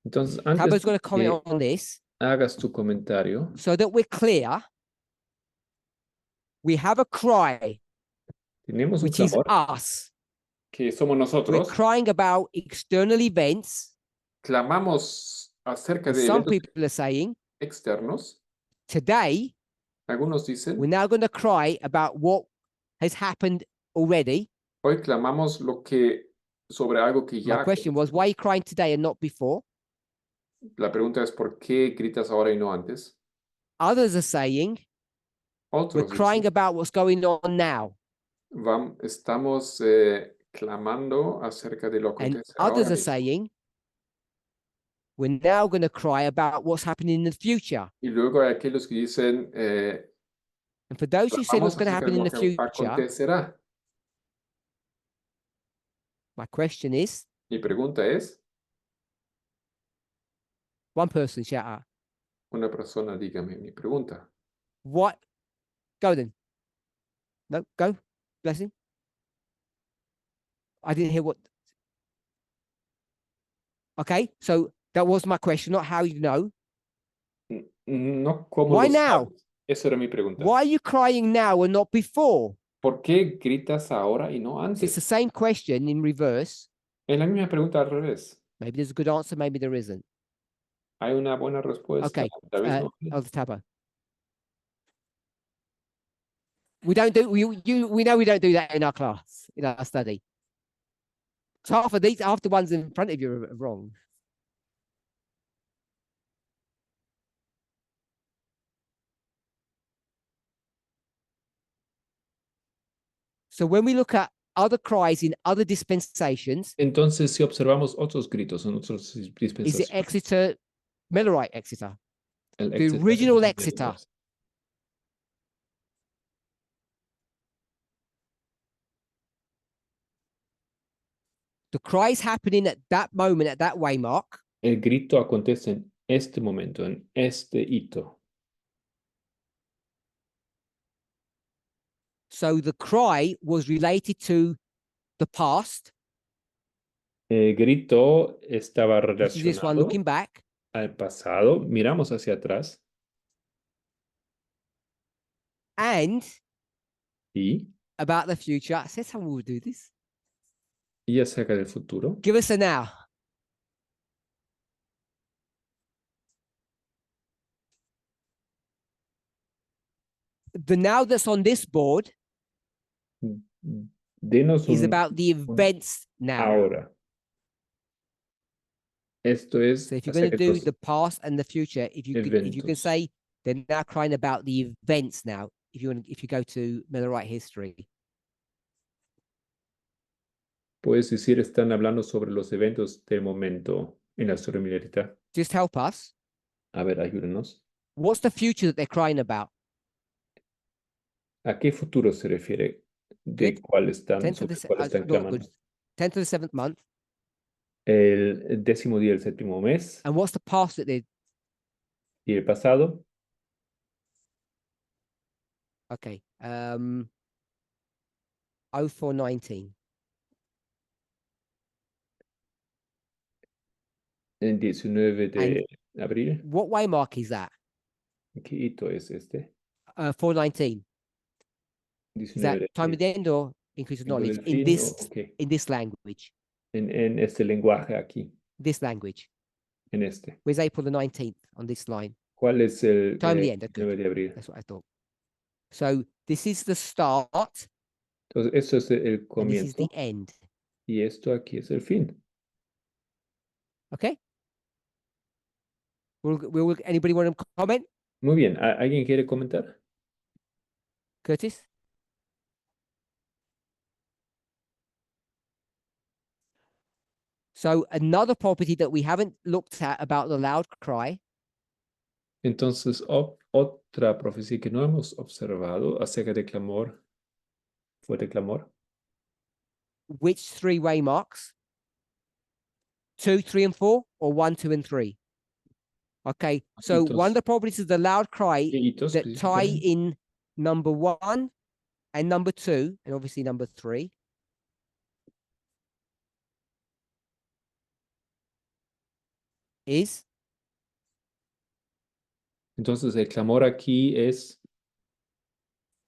S2: Entonces, antes
S1: Tabo's going to
S2: que
S1: comment on this
S2: hagas tu comentario,
S1: so that we're clear. We have a cry,
S2: tenemos un
S1: which is
S2: clamor
S1: us.
S2: que somos
S1: We're
S2: nosotros.
S1: crying about external events.
S2: Clamamos acerca
S1: And
S2: de
S1: some
S2: eventos
S1: people are saying,
S2: externos.
S1: today,
S2: Algunos dicen,
S1: we're now going to cry about what has happened already.
S2: hoy clamamos sobre algo que
S1: My
S2: ya
S1: question was, why are you crying today and not before?
S2: La pregunta es, ¿por qué gritas ahora y no antes?
S1: Others are saying, we're
S2: Otros
S1: crying
S2: dicen,
S1: about what's going on now.
S2: estamos clamando acerca de lo que
S1: And
S2: acontece ahora
S1: others are
S2: mismo.
S1: saying, we're now going to cry about what's happening in the future.
S2: Y luego hay aquellos que dicen,
S1: And for those who said what's
S2: clamamos
S1: going to
S2: acerca
S1: happen
S2: de
S1: in
S2: lo
S1: the
S2: que
S1: future,
S2: acontecerá.
S1: my question is,
S2: Mi pregunta es,
S1: one person shout out,
S2: una persona dígame mi pregunta.
S1: what? Go then. No, go. Blessing. I didn't hear what. Okay, so that was my question, not how you know.
S2: No, ¿cómo
S1: Why
S2: lo
S1: now?
S2: sabes? Eso era mi pregunta.
S1: Why are you crying now and not before?
S2: ¿Por qué gritas ahora y no
S1: So it's the
S2: antes?
S1: same question in reverse.
S2: Es la misma pregunta al revés.
S1: Maybe there's a good answer, maybe there isn't.
S2: Hay una buena respuesta,
S1: Okay,
S2: tal vez no.
S1: Elder Tabo. We don't do we know we don't do that in our class, in our study. So half the ones in front of you are wrong. So when we look at other cries in other dispensations,
S2: Entonces, si observamos otros gritos en otras
S1: is it
S2: dispensaciones,
S1: Exeter, Millerite Exeter?
S2: el
S1: The
S2: Exeter,
S1: original Exeter. The cry is happening at that moment, at that waymark.
S2: el grito acontece en este momento, en este hito.
S1: So the cry was related to the past,
S2: El grito estaba
S1: which is this one
S2: relacionado
S1: looking back,
S2: al pasado. Miramos hacia atrás
S1: and
S2: y
S1: about the future. I said someone would do this.
S2: acerca del futuro.
S1: Give us a now. The now that's on this board
S2: Denos
S1: is
S2: un
S1: about the events now.
S2: ahora. Esto es
S1: So if you're going to
S2: acerca de
S1: do
S2: los
S1: the past and the future, if you can
S2: eventos.
S1: say they're now crying about the events now. If you go to Millerite history,
S2: Puedes decir, están hablando sobre los eventos del momento en la historia militar.
S1: just help us.
S2: A ver, ayúdenos.
S1: What's the future that they're crying about?
S2: ¿A qué futuro se refiere? ¿De
S1: Good.
S2: cuál están,
S1: 10th of
S2: sobre
S1: the
S2: cuál están
S1: not
S2: clamando?
S1: good. 10th of the 7th month.
S2: El 10º día del 7º mes
S1: And what's the past that they?
S2: y el pasado.
S1: Okay. 0419.
S2: El 19 de
S1: And
S2: abril.
S1: what waymark is that?
S2: ¿Qué hito es este?
S1: 419. Is
S2: 19
S1: that
S2: de
S1: time of
S2: abril.
S1: the end or increase of
S2: ¿Tiempo
S1: knowledge
S2: del fin o qué?
S1: in this language?
S2: En este lenguaje aquí,
S1: This language.
S2: en este.
S1: Where's April the 19th on this line?
S2: ¿Cuál es el
S1: Time of the end. Okay.
S2: 19 de abril?
S1: That's what I thought. So this is the start.
S2: Entonces, esto es el
S1: And this is the
S2: comienzo
S1: end.
S2: y esto aquí es el fin.
S1: Okay. Anybody want to comment?
S2: Muy bien. ¿Alguien quiere comentar?
S1: Curtis? So another property that we haven't looked at about the loud cry
S2: Entonces, otra profecía que no hemos observado acerca de clamor, fuerte clamor.
S1: which three waymarks? 2, 3, and 4, or 1, 2, and 3? Okay, so
S2: Hitos.
S1: one of the properties of the loud cry
S2: ¿Qué hitos
S1: that tie
S2: específicamente?
S1: in number 1 and number 2, and obviously number 3, is
S2: Entonces, el clamor aquí es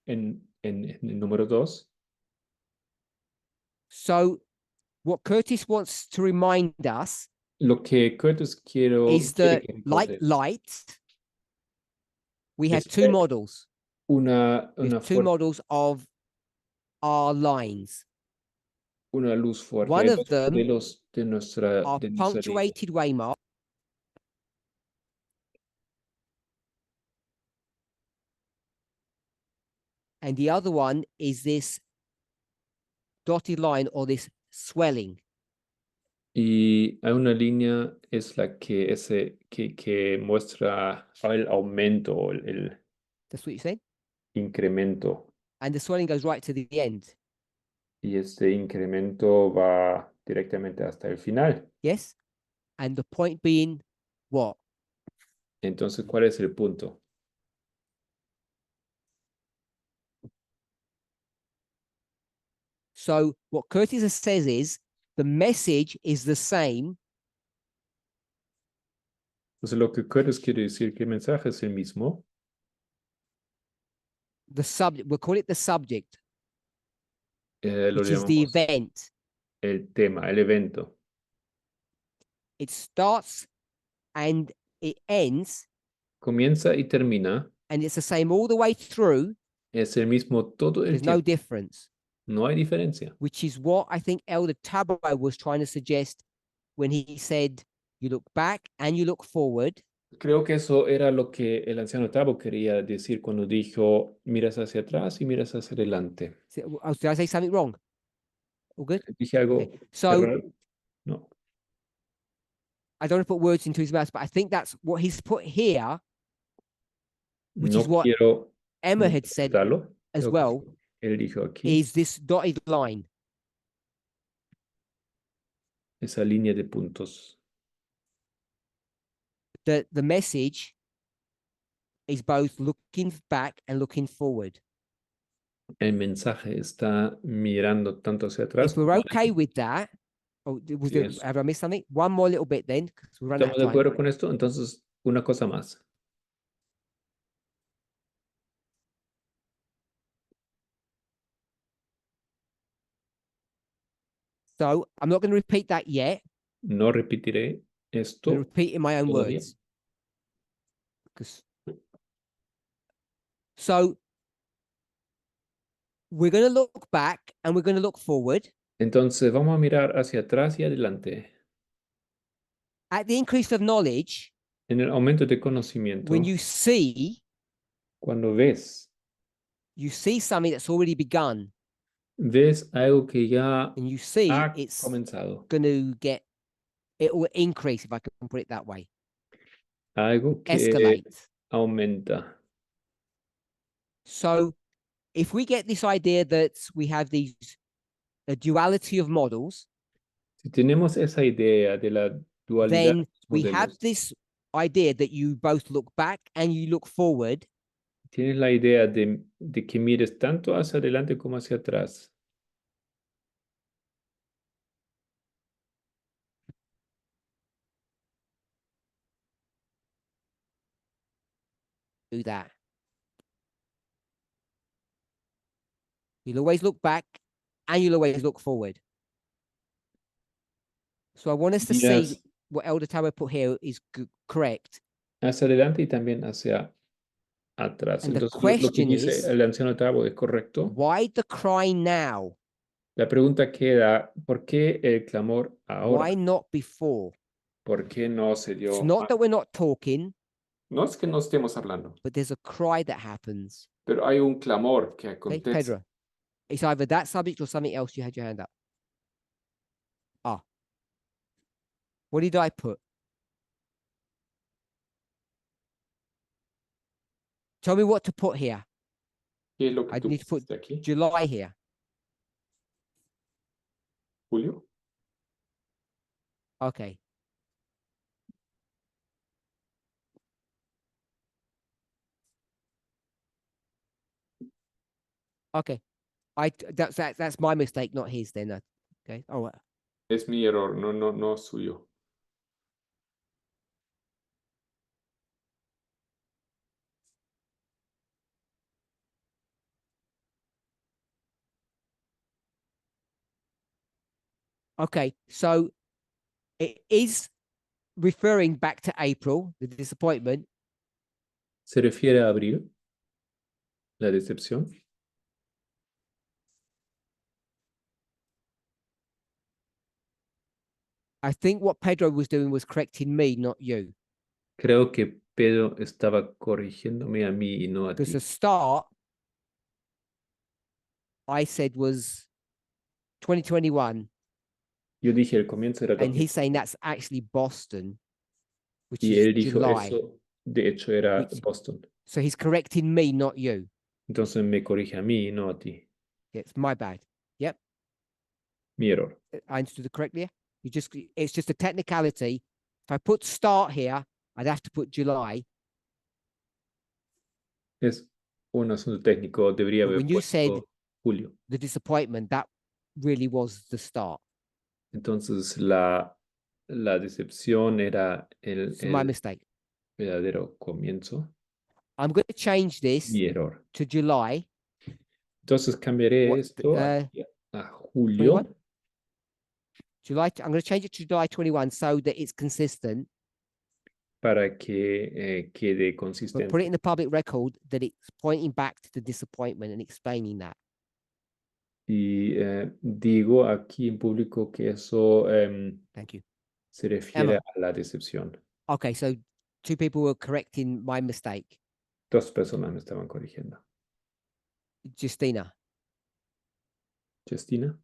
S2: en el número 2.
S1: so what Curtis wants to remind us
S2: Lo que Curtis quiere
S1: that
S2: que
S1: like
S2: recordemos
S1: light, we have
S2: es
S1: two models.
S2: una
S1: Models of our lines.
S2: una luz fuerte.
S1: One
S2: Hay
S1: of
S2: dos
S1: them
S2: modelos de nuestra
S1: are
S2: línea.
S1: punctuated waymark. And the other one is this dotted line or this swelling.
S2: Y hay una línea, es la que muestra el aumento, el
S1: That's what you're saying?
S2: incremento.
S1: And the swelling goes right to the end.
S2: Y este incremento va directamente hasta el final.
S1: Yes? And the point being what?
S2: Entonces, ¿cuál es el punto?
S1: So what Curtis says is the message is the same.
S2: Entonces, lo que Curtis quiere decir que el mensaje es el mismo.
S1: The subject, we'll call it the subject,
S2: Lo
S1: which is the
S2: llamamos
S1: event.
S2: el tema, el evento.
S1: It starts and it ends,
S2: Comienza y termina.
S1: and it's the same all the way through.
S2: Es el mismo todo el
S1: There's no
S2: tiempo.
S1: difference,
S2: No hay diferencia.
S1: which is what I think Elder Tabo was trying to suggest when he said, you look back and you look forward.
S2: Creo que eso era lo que el anciano Tabo quería decir cuando dijo, miras hacia atrás y miras hacia adelante.
S1: Oh, did I say something wrong? All good?
S2: ¿Dije algo
S1: Okay. So
S2: raro? No.
S1: I don't want to put words into his mouth, but I think that's what he's put here, which is
S2: No
S1: what
S2: quiero
S1: Emma had said
S2: interpretarlo.
S1: as
S2: Creo que
S1: well,
S2: él dijo aquí
S1: is this dotted line.
S2: esa línea de puntos.
S1: The message is both looking back and looking forward.
S2: El mensaje está mirando tanto hacia atrás
S1: If we're
S2: como
S1: okay with that, oh,
S2: Sí, es-
S1: have I missed something? One more little bit then, because we run out
S2: ¿Estamos
S1: of
S2: de
S1: time.
S2: acuerdo con esto? Entonces, una cosa más.
S1: So I'm not going to repeat that yet.
S2: No repetiré
S1: I'm going to
S2: esto
S1: repeat in my own
S2: todavía.
S1: words. So we're going to look back and we're going to look forward.
S2: Entonces, vamos a mirar hacia atrás y adelante.
S1: At the increase of knowledge,
S2: En el aumento de conocimiento,
S1: when you see
S2: cuando
S1: something that's already begun,
S2: ves algo que ya
S1: and you see
S2: ha
S1: it's
S2: comenzado,
S1: going to it will increase, if I can put it that way,
S2: algo que
S1: escalate.
S2: aumenta.
S1: So if we get this idea that we have a duality of models,
S2: Si tenemos esa idea de la dualidad de
S1: then
S2: los
S1: we have
S2: modelos,
S1: this idea that you both look back and you look forward.
S2: tienes la idea de que mires tanto hacia adelante como hacia atrás.
S1: Do that. You'll always look back and you'll always look forward. So I want us to see
S2: Miras
S1: what Elder Tower put here is correct.
S2: hacia adelante y también hacia atrás.
S1: And the
S2: Entonces, lo que
S1: question
S2: dice
S1: is,
S2: el anciano Tabo es correcto.
S1: why the cry now?
S2: La pregunta queda, ¿por qué el clamor ahora?
S1: Why not before?
S2: ¿Por qué no se
S1: It's
S2: dio
S1: not that we're not talking,
S2: No es que no estemos hablando,
S1: but there's a cry that happens.
S2: pero hay un clamor que
S1: Okay,
S2: acontece.
S1: Pedro, it's either that subject or something else. You had your hand up. Ah, what did I put? Tell me what to put here.
S2: ¿Qué es lo que
S1: I
S2: tú
S1: need to put
S2: pusiste aquí,
S1: July here.
S2: Julio?
S1: Okay. Okay. That's my mistake, not his then. Okay. Oh,
S2: Es mi error, no suyo.
S1: okay. So it is referring back to April, the disappointment.
S2: ¿Se refiere a abril? ¿La decepción?
S1: I think what Pedro was doing was correcting me, not you.
S2: Creo que Pedro estaba corrigiéndome a mí y no a
S1: Because
S2: ti.
S1: the start I said was 2021,
S2: Yo dije el comienzo era
S1: and he's
S2: 2000
S1: saying that's actually Boston, which
S2: y
S1: is
S2: él dijo
S1: July.
S2: eso, de hecho era
S1: Which-
S2: Boston.
S1: So he's correcting me, not you.
S2: Entonces me corrige a mí y no a ti.
S1: It's my bad. Yep.
S2: Mi error.
S1: I understood it correctly. It's just a technicality. If I put start here, I'd have to put July.
S2: Es un asunto técnico, debería
S1: But
S2: haber
S1: when you said
S2: puesto julio.
S1: the disappointment, that really was the start.
S2: Entonces la decepción era
S1: It's my
S2: el
S1: mistake.
S2: verdadero comienzo.
S1: I'm going to change this
S2: Mi error.
S1: to July.
S2: Entonces cambiaré
S1: What,
S2: esto
S1: uh,
S2: aquí a julio.
S1: 21? I'm going to change it to July 21 so that it's consistent.
S2: para que quede
S1: But put it
S2: consistente.
S1: in the public record that it's pointing back to the disappointment and explaining that.
S2: Y digo aquí en público que eso
S1: Thank you.
S2: se refiere
S1: Emma.
S2: a la decepción.
S1: Okay, so 2 people were correcting my mistake.
S2: 2 personas me estaban corrigiendo.
S1: Justina,
S2: Justina,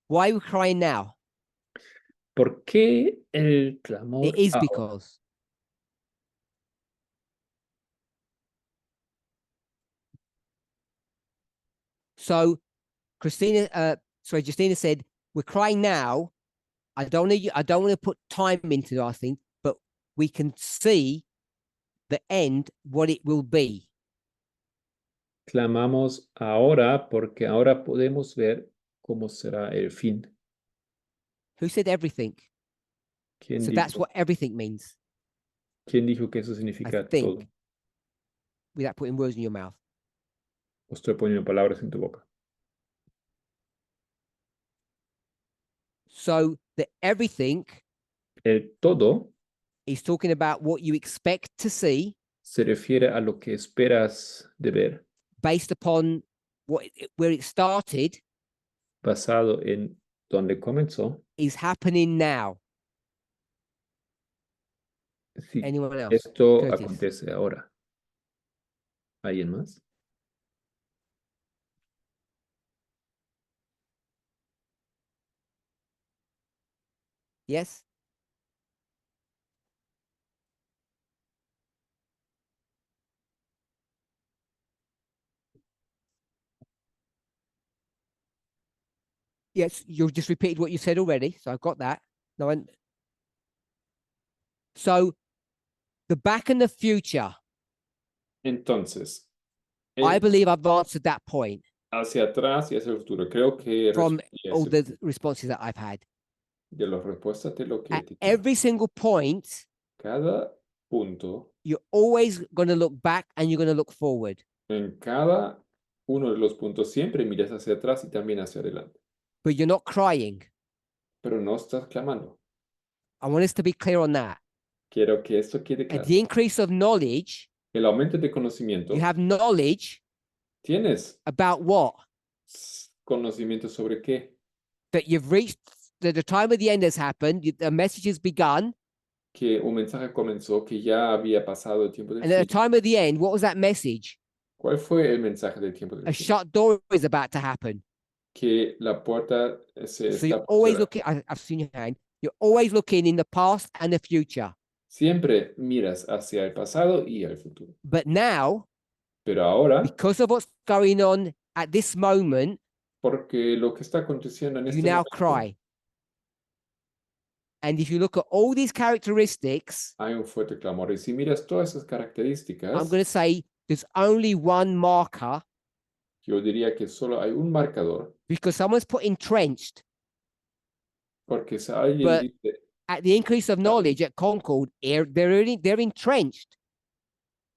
S1: why are we crying now?
S2: ¿por qué el
S1: It
S2: clamor
S1: is
S2: ahora?
S1: because. So Justina said, we're crying now. I don't want to put time into our thing, but we can see the end, what it will be.
S2: Clamamos ahora porque ahora podemos ver cómo será el fin.
S1: Who said everything?
S2: ¿Quién
S1: So that's
S2: dijo,
S1: what everything means,
S2: quién dijo que eso
S1: I
S2: significa
S1: think,
S2: todo?
S1: without putting words in your mouth.
S2: O estoy poniendo palabras en tu boca.
S1: So the everything
S2: El todo
S1: is talking about what you expect to see
S2: se refiere a lo que esperas de ver,
S1: based upon where it started
S2: basado en donde comenzó.
S1: is happening now.
S2: Si
S1: Anyone else?
S2: esto
S1: Curtis.
S2: acontece ahora. ¿Alguien más?
S1: Yes? Yes, you just repeated what you said already, so I've got that. No, so the back and the future,
S2: Entonces,
S1: I
S2: el
S1: believe I've answered that point
S2: hacia atrás y hacia el futuro. Creo que
S1: from
S2: respondí a
S1: all
S2: ese
S1: the responses that I've had.
S2: de las respuestas de lo que
S1: At
S2: te quiero.
S1: every single point,
S2: Cada punto,
S1: you're always going to look back and you're going to look forward.
S2: en cada uno de los puntos, siempre miras hacia atrás y también hacia adelante.
S1: But you're not crying.
S2: Pero no estás clamando.
S1: I want us to be clear on that.
S2: Quiero que esto quede
S1: At
S2: claro.
S1: the increase of knowledge,
S2: El aumento de conocimiento,
S1: you have knowledge
S2: ¿tienes
S1: about what?
S2: conocimiento sobre qué?
S1: That you've reached, that the time of the end has happened, the message has begun.
S2: Que un mensaje comenzó, que ya había pasado el tiempo del
S1: And at the
S2: fin.
S1: time of the end, what was that message?
S2: ¿Cuál fue el mensaje del tiempo del
S1: A
S2: fin?
S1: shut door is about to happen.
S2: Que la puerta se
S1: So
S2: está
S1: you're
S2: por
S1: always
S2: cerrar.
S1: looking, I've seen your hand, you're always looking in the past and the future.
S2: Siempre miras hacia el pasado y el futuro.
S1: But now,
S2: Pero ahora,
S1: because of what's going on at this moment,
S2: porque lo que está aconteciendo en
S1: you
S2: este
S1: now
S2: momento,
S1: cry. And if you look at all these characteristics,
S2: hay un fuerte clamor. Y si miras todas esas
S1: I'm
S2: características,
S1: going to say there's only one marker
S2: yo diría que solo hay un marcador,
S1: because someone's put entrenched.
S2: porque si alguien
S1: But
S2: dice,
S1: at the increase of knowledge at Concord, they're entrenched.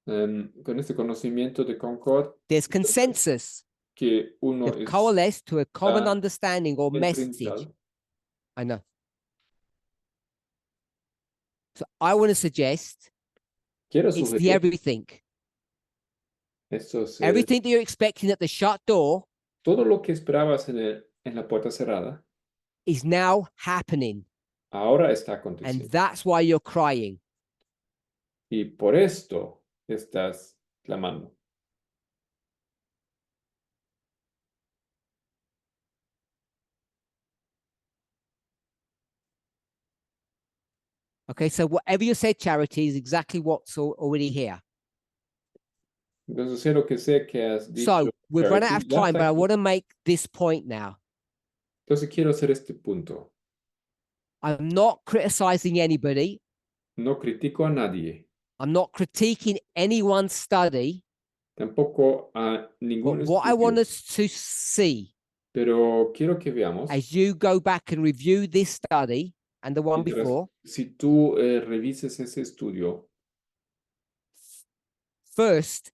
S2: con este conocimiento de Concord,
S1: There's consensus.
S2: que uno
S1: They've coalesced to a common
S2: está
S1: understanding or message.
S2: entrinchado.
S1: I know. So I want to suggest
S2: Quiero
S1: it's the
S2: sugerir,
S1: everything.
S2: esto es
S1: Everything that you're expecting at the shut door
S2: todo lo que esperabas en la puerta cerrada,
S1: is now happening.
S2: ahora está
S1: And
S2: aconteciendo.
S1: that's why you're crying.
S2: Y por esto estás clamando.
S1: Okay, so whatever you said, Charity, is exactly what's already here.
S2: Entonces sé lo que sé que has dicho.
S1: So we've run out
S2: Charity,
S1: of
S2: ya
S1: time,
S2: está
S1: but I
S2: aquí.
S1: want to make this point now.
S2: Entonces quiero hacer este punto.
S1: I'm not criticizing anybody.
S2: No critico a nadie,
S1: I'm not critiquing anyone's study.
S2: tampoco a ningún
S1: But what I want
S2: estudio,
S1: us to see
S2: pero quiero que veamos,
S1: as you go back and review this study and the one
S2: mientras,
S1: before,
S2: si tú revises ese estudio,
S1: first,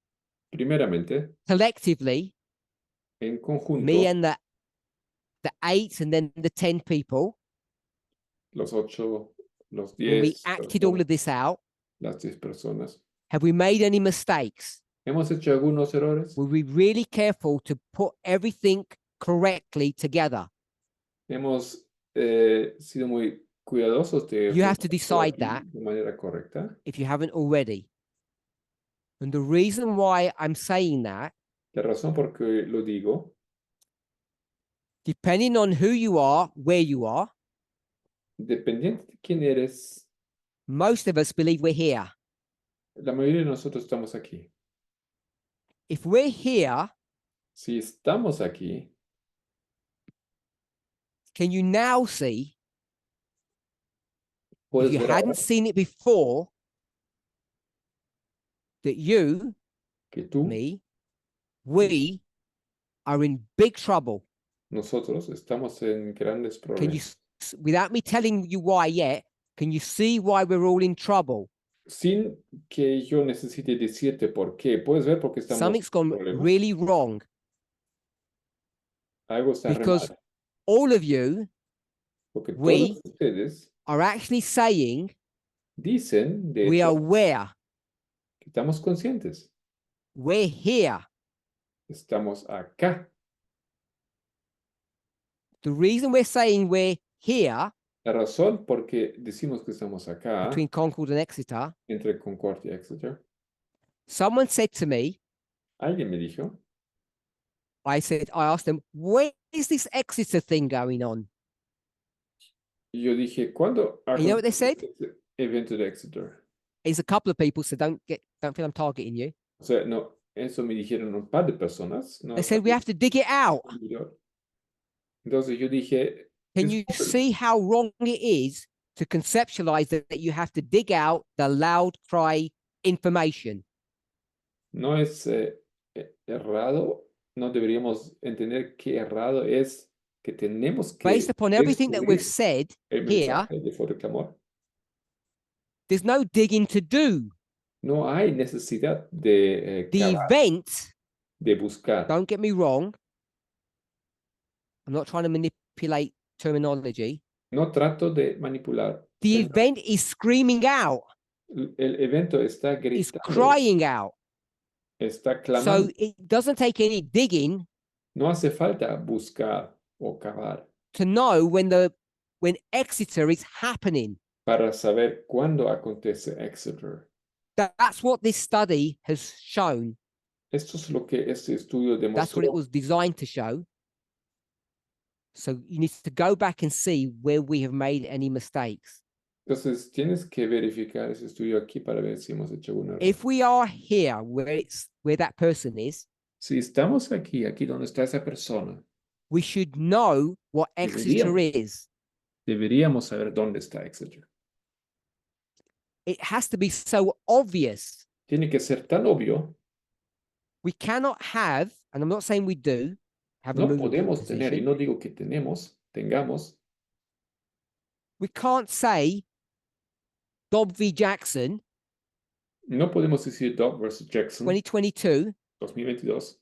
S2: primeramente,
S1: collectively,
S2: en conjunto,
S1: me and the 8 and then the 10 people,
S2: los 8 los
S1: when we
S2: 10
S1: acted all
S2: personas,
S1: of this out?
S2: las 10 personas.
S1: Have we made any mistakes?
S2: ¿Hemos hecho algunos errores?
S1: Were we really careful to put everything correctly together?
S2: ¿Hemos sido muy cuidadosos de
S1: You have to
S2: juntar todo
S1: decide
S2: aquí
S1: that
S2: de manera correcta?
S1: if you haven't already. And the reason why I'm saying that,
S2: La razón por qué lo digo,
S1: depending on who you are, where you are,
S2: dependiente de quién eres,
S1: most of us believe we're here.
S2: la mayoría de nosotros estamos aquí.
S1: If we're here,
S2: Si estamos aquí,
S1: can you now see, if
S2: puedes
S1: you
S2: ver ahora
S1: hadn't seen it before, that you,
S2: que tú,
S1: me, we are in big trouble?
S2: nosotros, estamos en grandes
S1: Can you,
S2: problemas.
S1: without me telling you why yet, can you see why we're all in trouble?
S2: Sin que yo necesite decirte por qué, puedes ver por qué estamos
S1: Something's
S2: en
S1: gone
S2: problemas.
S1: really wrong
S2: Algo está re
S1: because
S2: mal,
S1: all of you
S2: porque
S1: we
S2: todos ustedes
S1: are actually saying
S2: dicen, de
S1: we are
S2: hecho,
S1: aware,
S2: que estamos conscientes.
S1: we're here.
S2: Estamos acá.
S1: The reason we're saying we're here
S2: La razón por qué decimos que estamos acá,
S1: between Concord and Exeter,
S2: entre Concordia y Exeter,
S1: someone said to me,
S2: alguien me dijo,
S1: I asked them, where is this Exeter thing going on?
S2: y yo dije, ¿cuándo
S1: And you know what they said?
S2: este evento de Exeter?
S1: It's a couple of people, so don't feel I'm targeting you.
S2: O sea, no, eso me dijeron un par de personas. No
S1: They said we have to dig it out.
S2: Entonces yo dije,
S1: Can you see how wrong it is to conceptualize that you have to dig out the loud cry information?
S2: no es errado, no deberíamos entender que errado es que tenemos que
S1: Based upon everything that we've
S2: descubrir
S1: said
S2: el
S1: here,
S2: mensaje de fue clamor.
S1: there's no digging to do.
S2: No hay necesidad de
S1: The
S2: cavar,
S1: event,
S2: de buscar.
S1: don't get me wrong, I'm not trying to manipulate terminology.
S2: No trato de manipular.
S1: The
S2: pero
S1: event is screaming out,
S2: el evento está
S1: is
S2: gritando,
S1: crying out.
S2: está
S1: So
S2: clamando.
S1: it doesn't take any digging
S2: No hace falta buscar o cavar
S1: to know when Exeter is happening.
S2: para saber cuándo acontece Exeter.
S1: That's what this study has shown.
S2: Esto es lo que este estudio
S1: That's what it
S2: demostró.
S1: was designed to show. So you need to go back and see where we have made any mistakes.
S2: Entonces, tienes que verificar ese estudio aquí para ver si hemos hecho algún error.
S1: If we are here where that person is,
S2: Si estamos aquí, aquí donde está esa persona,
S1: we should know what Exeter is.
S2: deberíamos saber dónde está Exeter.
S1: It has to be so obvious.
S2: Tiene que ser tan obvio.
S1: We cannot have, and I'm not saying we do, have a
S2: No
S1: moving
S2: podemos tener, y
S1: position.
S2: no digo que tengamos,
S1: We can't say Dobb v. Jackson,
S2: no podemos decir Doug versus Jackson
S1: 2022.
S2: 2022.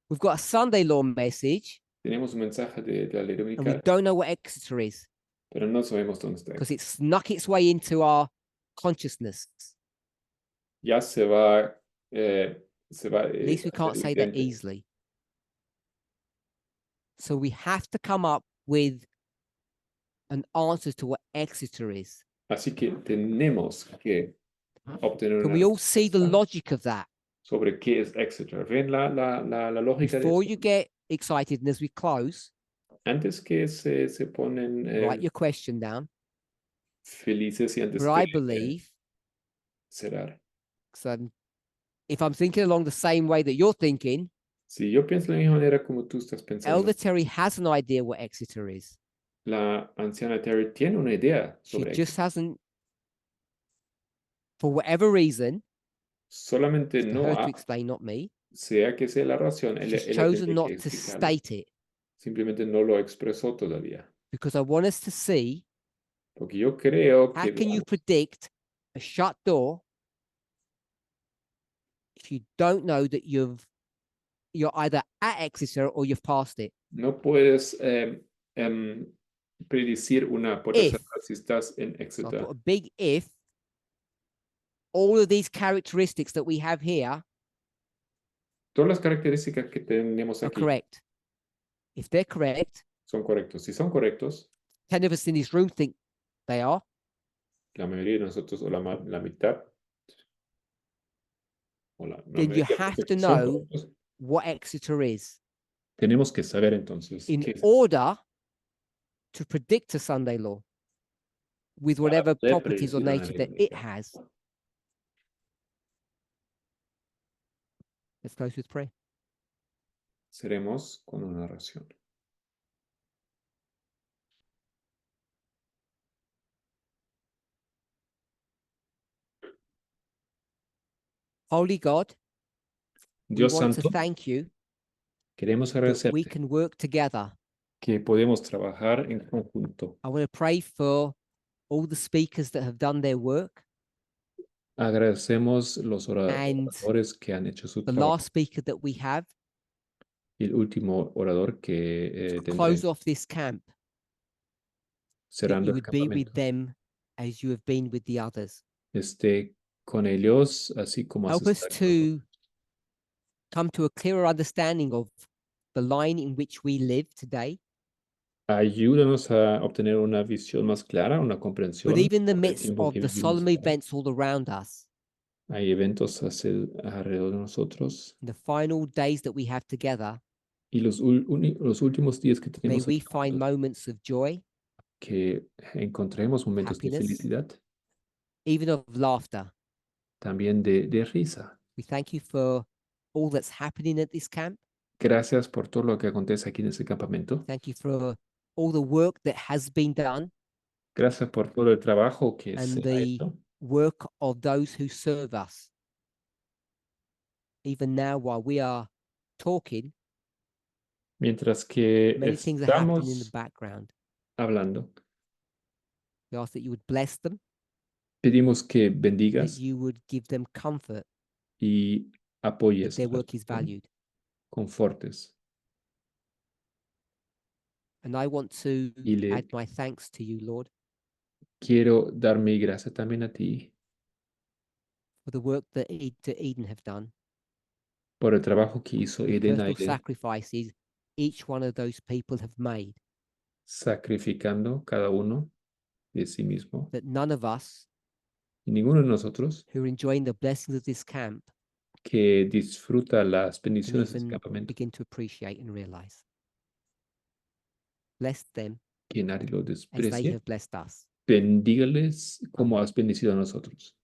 S1: We've got a Sunday law message,
S2: Tenemos un mensaje de la Ley
S1: and we
S2: Dominical,
S1: don't know what Exeter is
S2: pero no sabemos dónde está.
S1: because it's snuck its way into our consciousness.
S2: Ya se va,
S1: At least we can't say that easily. So we have to come up with an answer to what Exeter is.
S2: Así que tenemos que obtener
S1: Can
S2: una
S1: we all see the
S2: respuesta
S1: logic of that
S2: sobre qué es Exeter. ¿Ven la lógica de
S1: before
S2: eso?
S1: you get excited? And as we close,
S2: Antes que se ponen
S1: write your question down.
S2: felices y antes
S1: But I
S2: que
S1: believe,
S2: cerrar.
S1: if I'm thinking along the same way that you're thinking,
S2: Si yo pienso de la misma manera como tú estás pensando,
S1: Elder Terry has an idea what Exeter is.
S2: la anciana Terry tiene una idea
S1: She
S2: sobre
S1: just
S2: Exeter.
S1: hasn't, for whatever reason,
S2: Solamente
S1: it's for
S2: no
S1: her to
S2: ha,
S1: explain, not me.
S2: sea que sea la razón,
S1: She's
S2: ella
S1: chosen
S2: tiene
S1: not
S2: que
S1: to
S2: explicarlo.
S1: state it
S2: Simplemente no lo expresó todavía.
S1: because I want us to see
S2: Porque yo creo
S1: how
S2: que
S1: can you
S2: veamos,
S1: predict a shut door if you don't know that you're either at Exeter or you've passed it.
S2: no puedes predecir una puerta
S1: If,
S2: cerrada si estás en
S1: so I
S2: Exeter.
S1: put a big if, all of these characteristics that we have here
S2: Todas las características que tenemos
S1: are
S2: aquí
S1: correct. If they're correct,
S2: son correctos. Si son correctos,
S1: 10 of us in this room think they are.
S2: la mayoría de nosotros, o la mitad, o la
S1: Then you
S2: mayoría
S1: have
S2: de
S1: to
S2: los que son
S1: know
S2: correctos,
S1: what Exeter is
S2: tenemos que saber entonces
S1: in
S2: qué es
S1: order to predict a Sunday law with
S2: para
S1: whatever
S2: poder
S1: properties or
S2: predecir una
S1: nature
S2: ley
S1: that it
S2: dominical.
S1: has. Let's close with prayer.
S2: Seremos con una oración.
S1: Holy God, we
S2: Dios
S1: want to
S2: Santo,
S1: thank you
S2: queremos
S1: that we
S2: agradecerte
S1: can work together.
S2: que podemos trabajar en conjunto.
S1: I want to pray for all the speakers that have done their work,
S2: Agradecemos los
S1: and
S2: oradores que han hecho su
S1: the
S2: trabajo.
S1: last speaker that we have
S2: Y el último orador que
S1: to close
S2: tendremos
S1: off this camp, that
S2: cerrando
S1: you
S2: el
S1: would be with
S2: campamento.
S1: them as you have been with the others.
S2: Esté con ellos, así como has
S1: Help us
S2: estado con nosotros.
S1: to come to a clearer understanding of the line in which we live today,
S2: Ayúdanos a obtener una visión más clara, una
S1: but
S2: comprensión
S1: even in the
S2: sobre el
S1: midst
S2: tiempo
S1: of
S2: que
S1: the
S2: vivimos
S1: solemn
S2: ahora.
S1: events all around us,
S2: Hay eventos alrededor de nosotros
S1: in the final days that we have together,
S2: y los últimos días que
S1: may
S2: tenemos
S1: we
S2: aquí
S1: find
S2: juntos,
S1: moments of joy,
S2: que encontremos momentos de
S1: happiness,
S2: felicidad,
S1: even of laughter.
S2: también de risa.
S1: We thank you for all that's happening at this camp.
S2: Gracias por todo lo que acontece aquí en este campamento.
S1: Thank you for all the work that has been done
S2: Gracias por todo el trabajo que se
S1: and
S2: ha
S1: the
S2: hecho.
S1: work of those who serve us. Even now, while we are talking,
S2: Mientras que
S1: many things are happening in the
S2: estamos
S1: background.
S2: hablando,
S1: We ask that you would bless them,
S2: pedimos que
S1: that
S2: bendigas
S1: you would give them comfort,
S2: y
S1: that
S2: apoyes
S1: their
S2: a
S1: work is valued.
S2: confortes.
S1: And I want to
S2: Y le
S1: add my thanks to you, Lord,
S2: quiero dar mi gracia también a ti
S1: for the work that Eden have done,
S2: por el trabajo que hizo
S1: the
S2: Eden
S1: personal
S2: Aiden,
S1: sacrifices each one of those people have made,
S2: sacrificando cada uno de sí mismo.
S1: that none of us
S2: Y ninguno de nosotros
S1: who are enjoying the blessings of this camp
S2: que disfruta las
S1: can
S2: bendiciones de este
S1: even
S2: campamento,
S1: begin to appreciate and realize. Bless them
S2: que nadie lo
S1: as they
S2: desprecie.
S1: have blessed us.
S2: Bendígales como
S1: Amen.
S2: has bendecido a nosotros.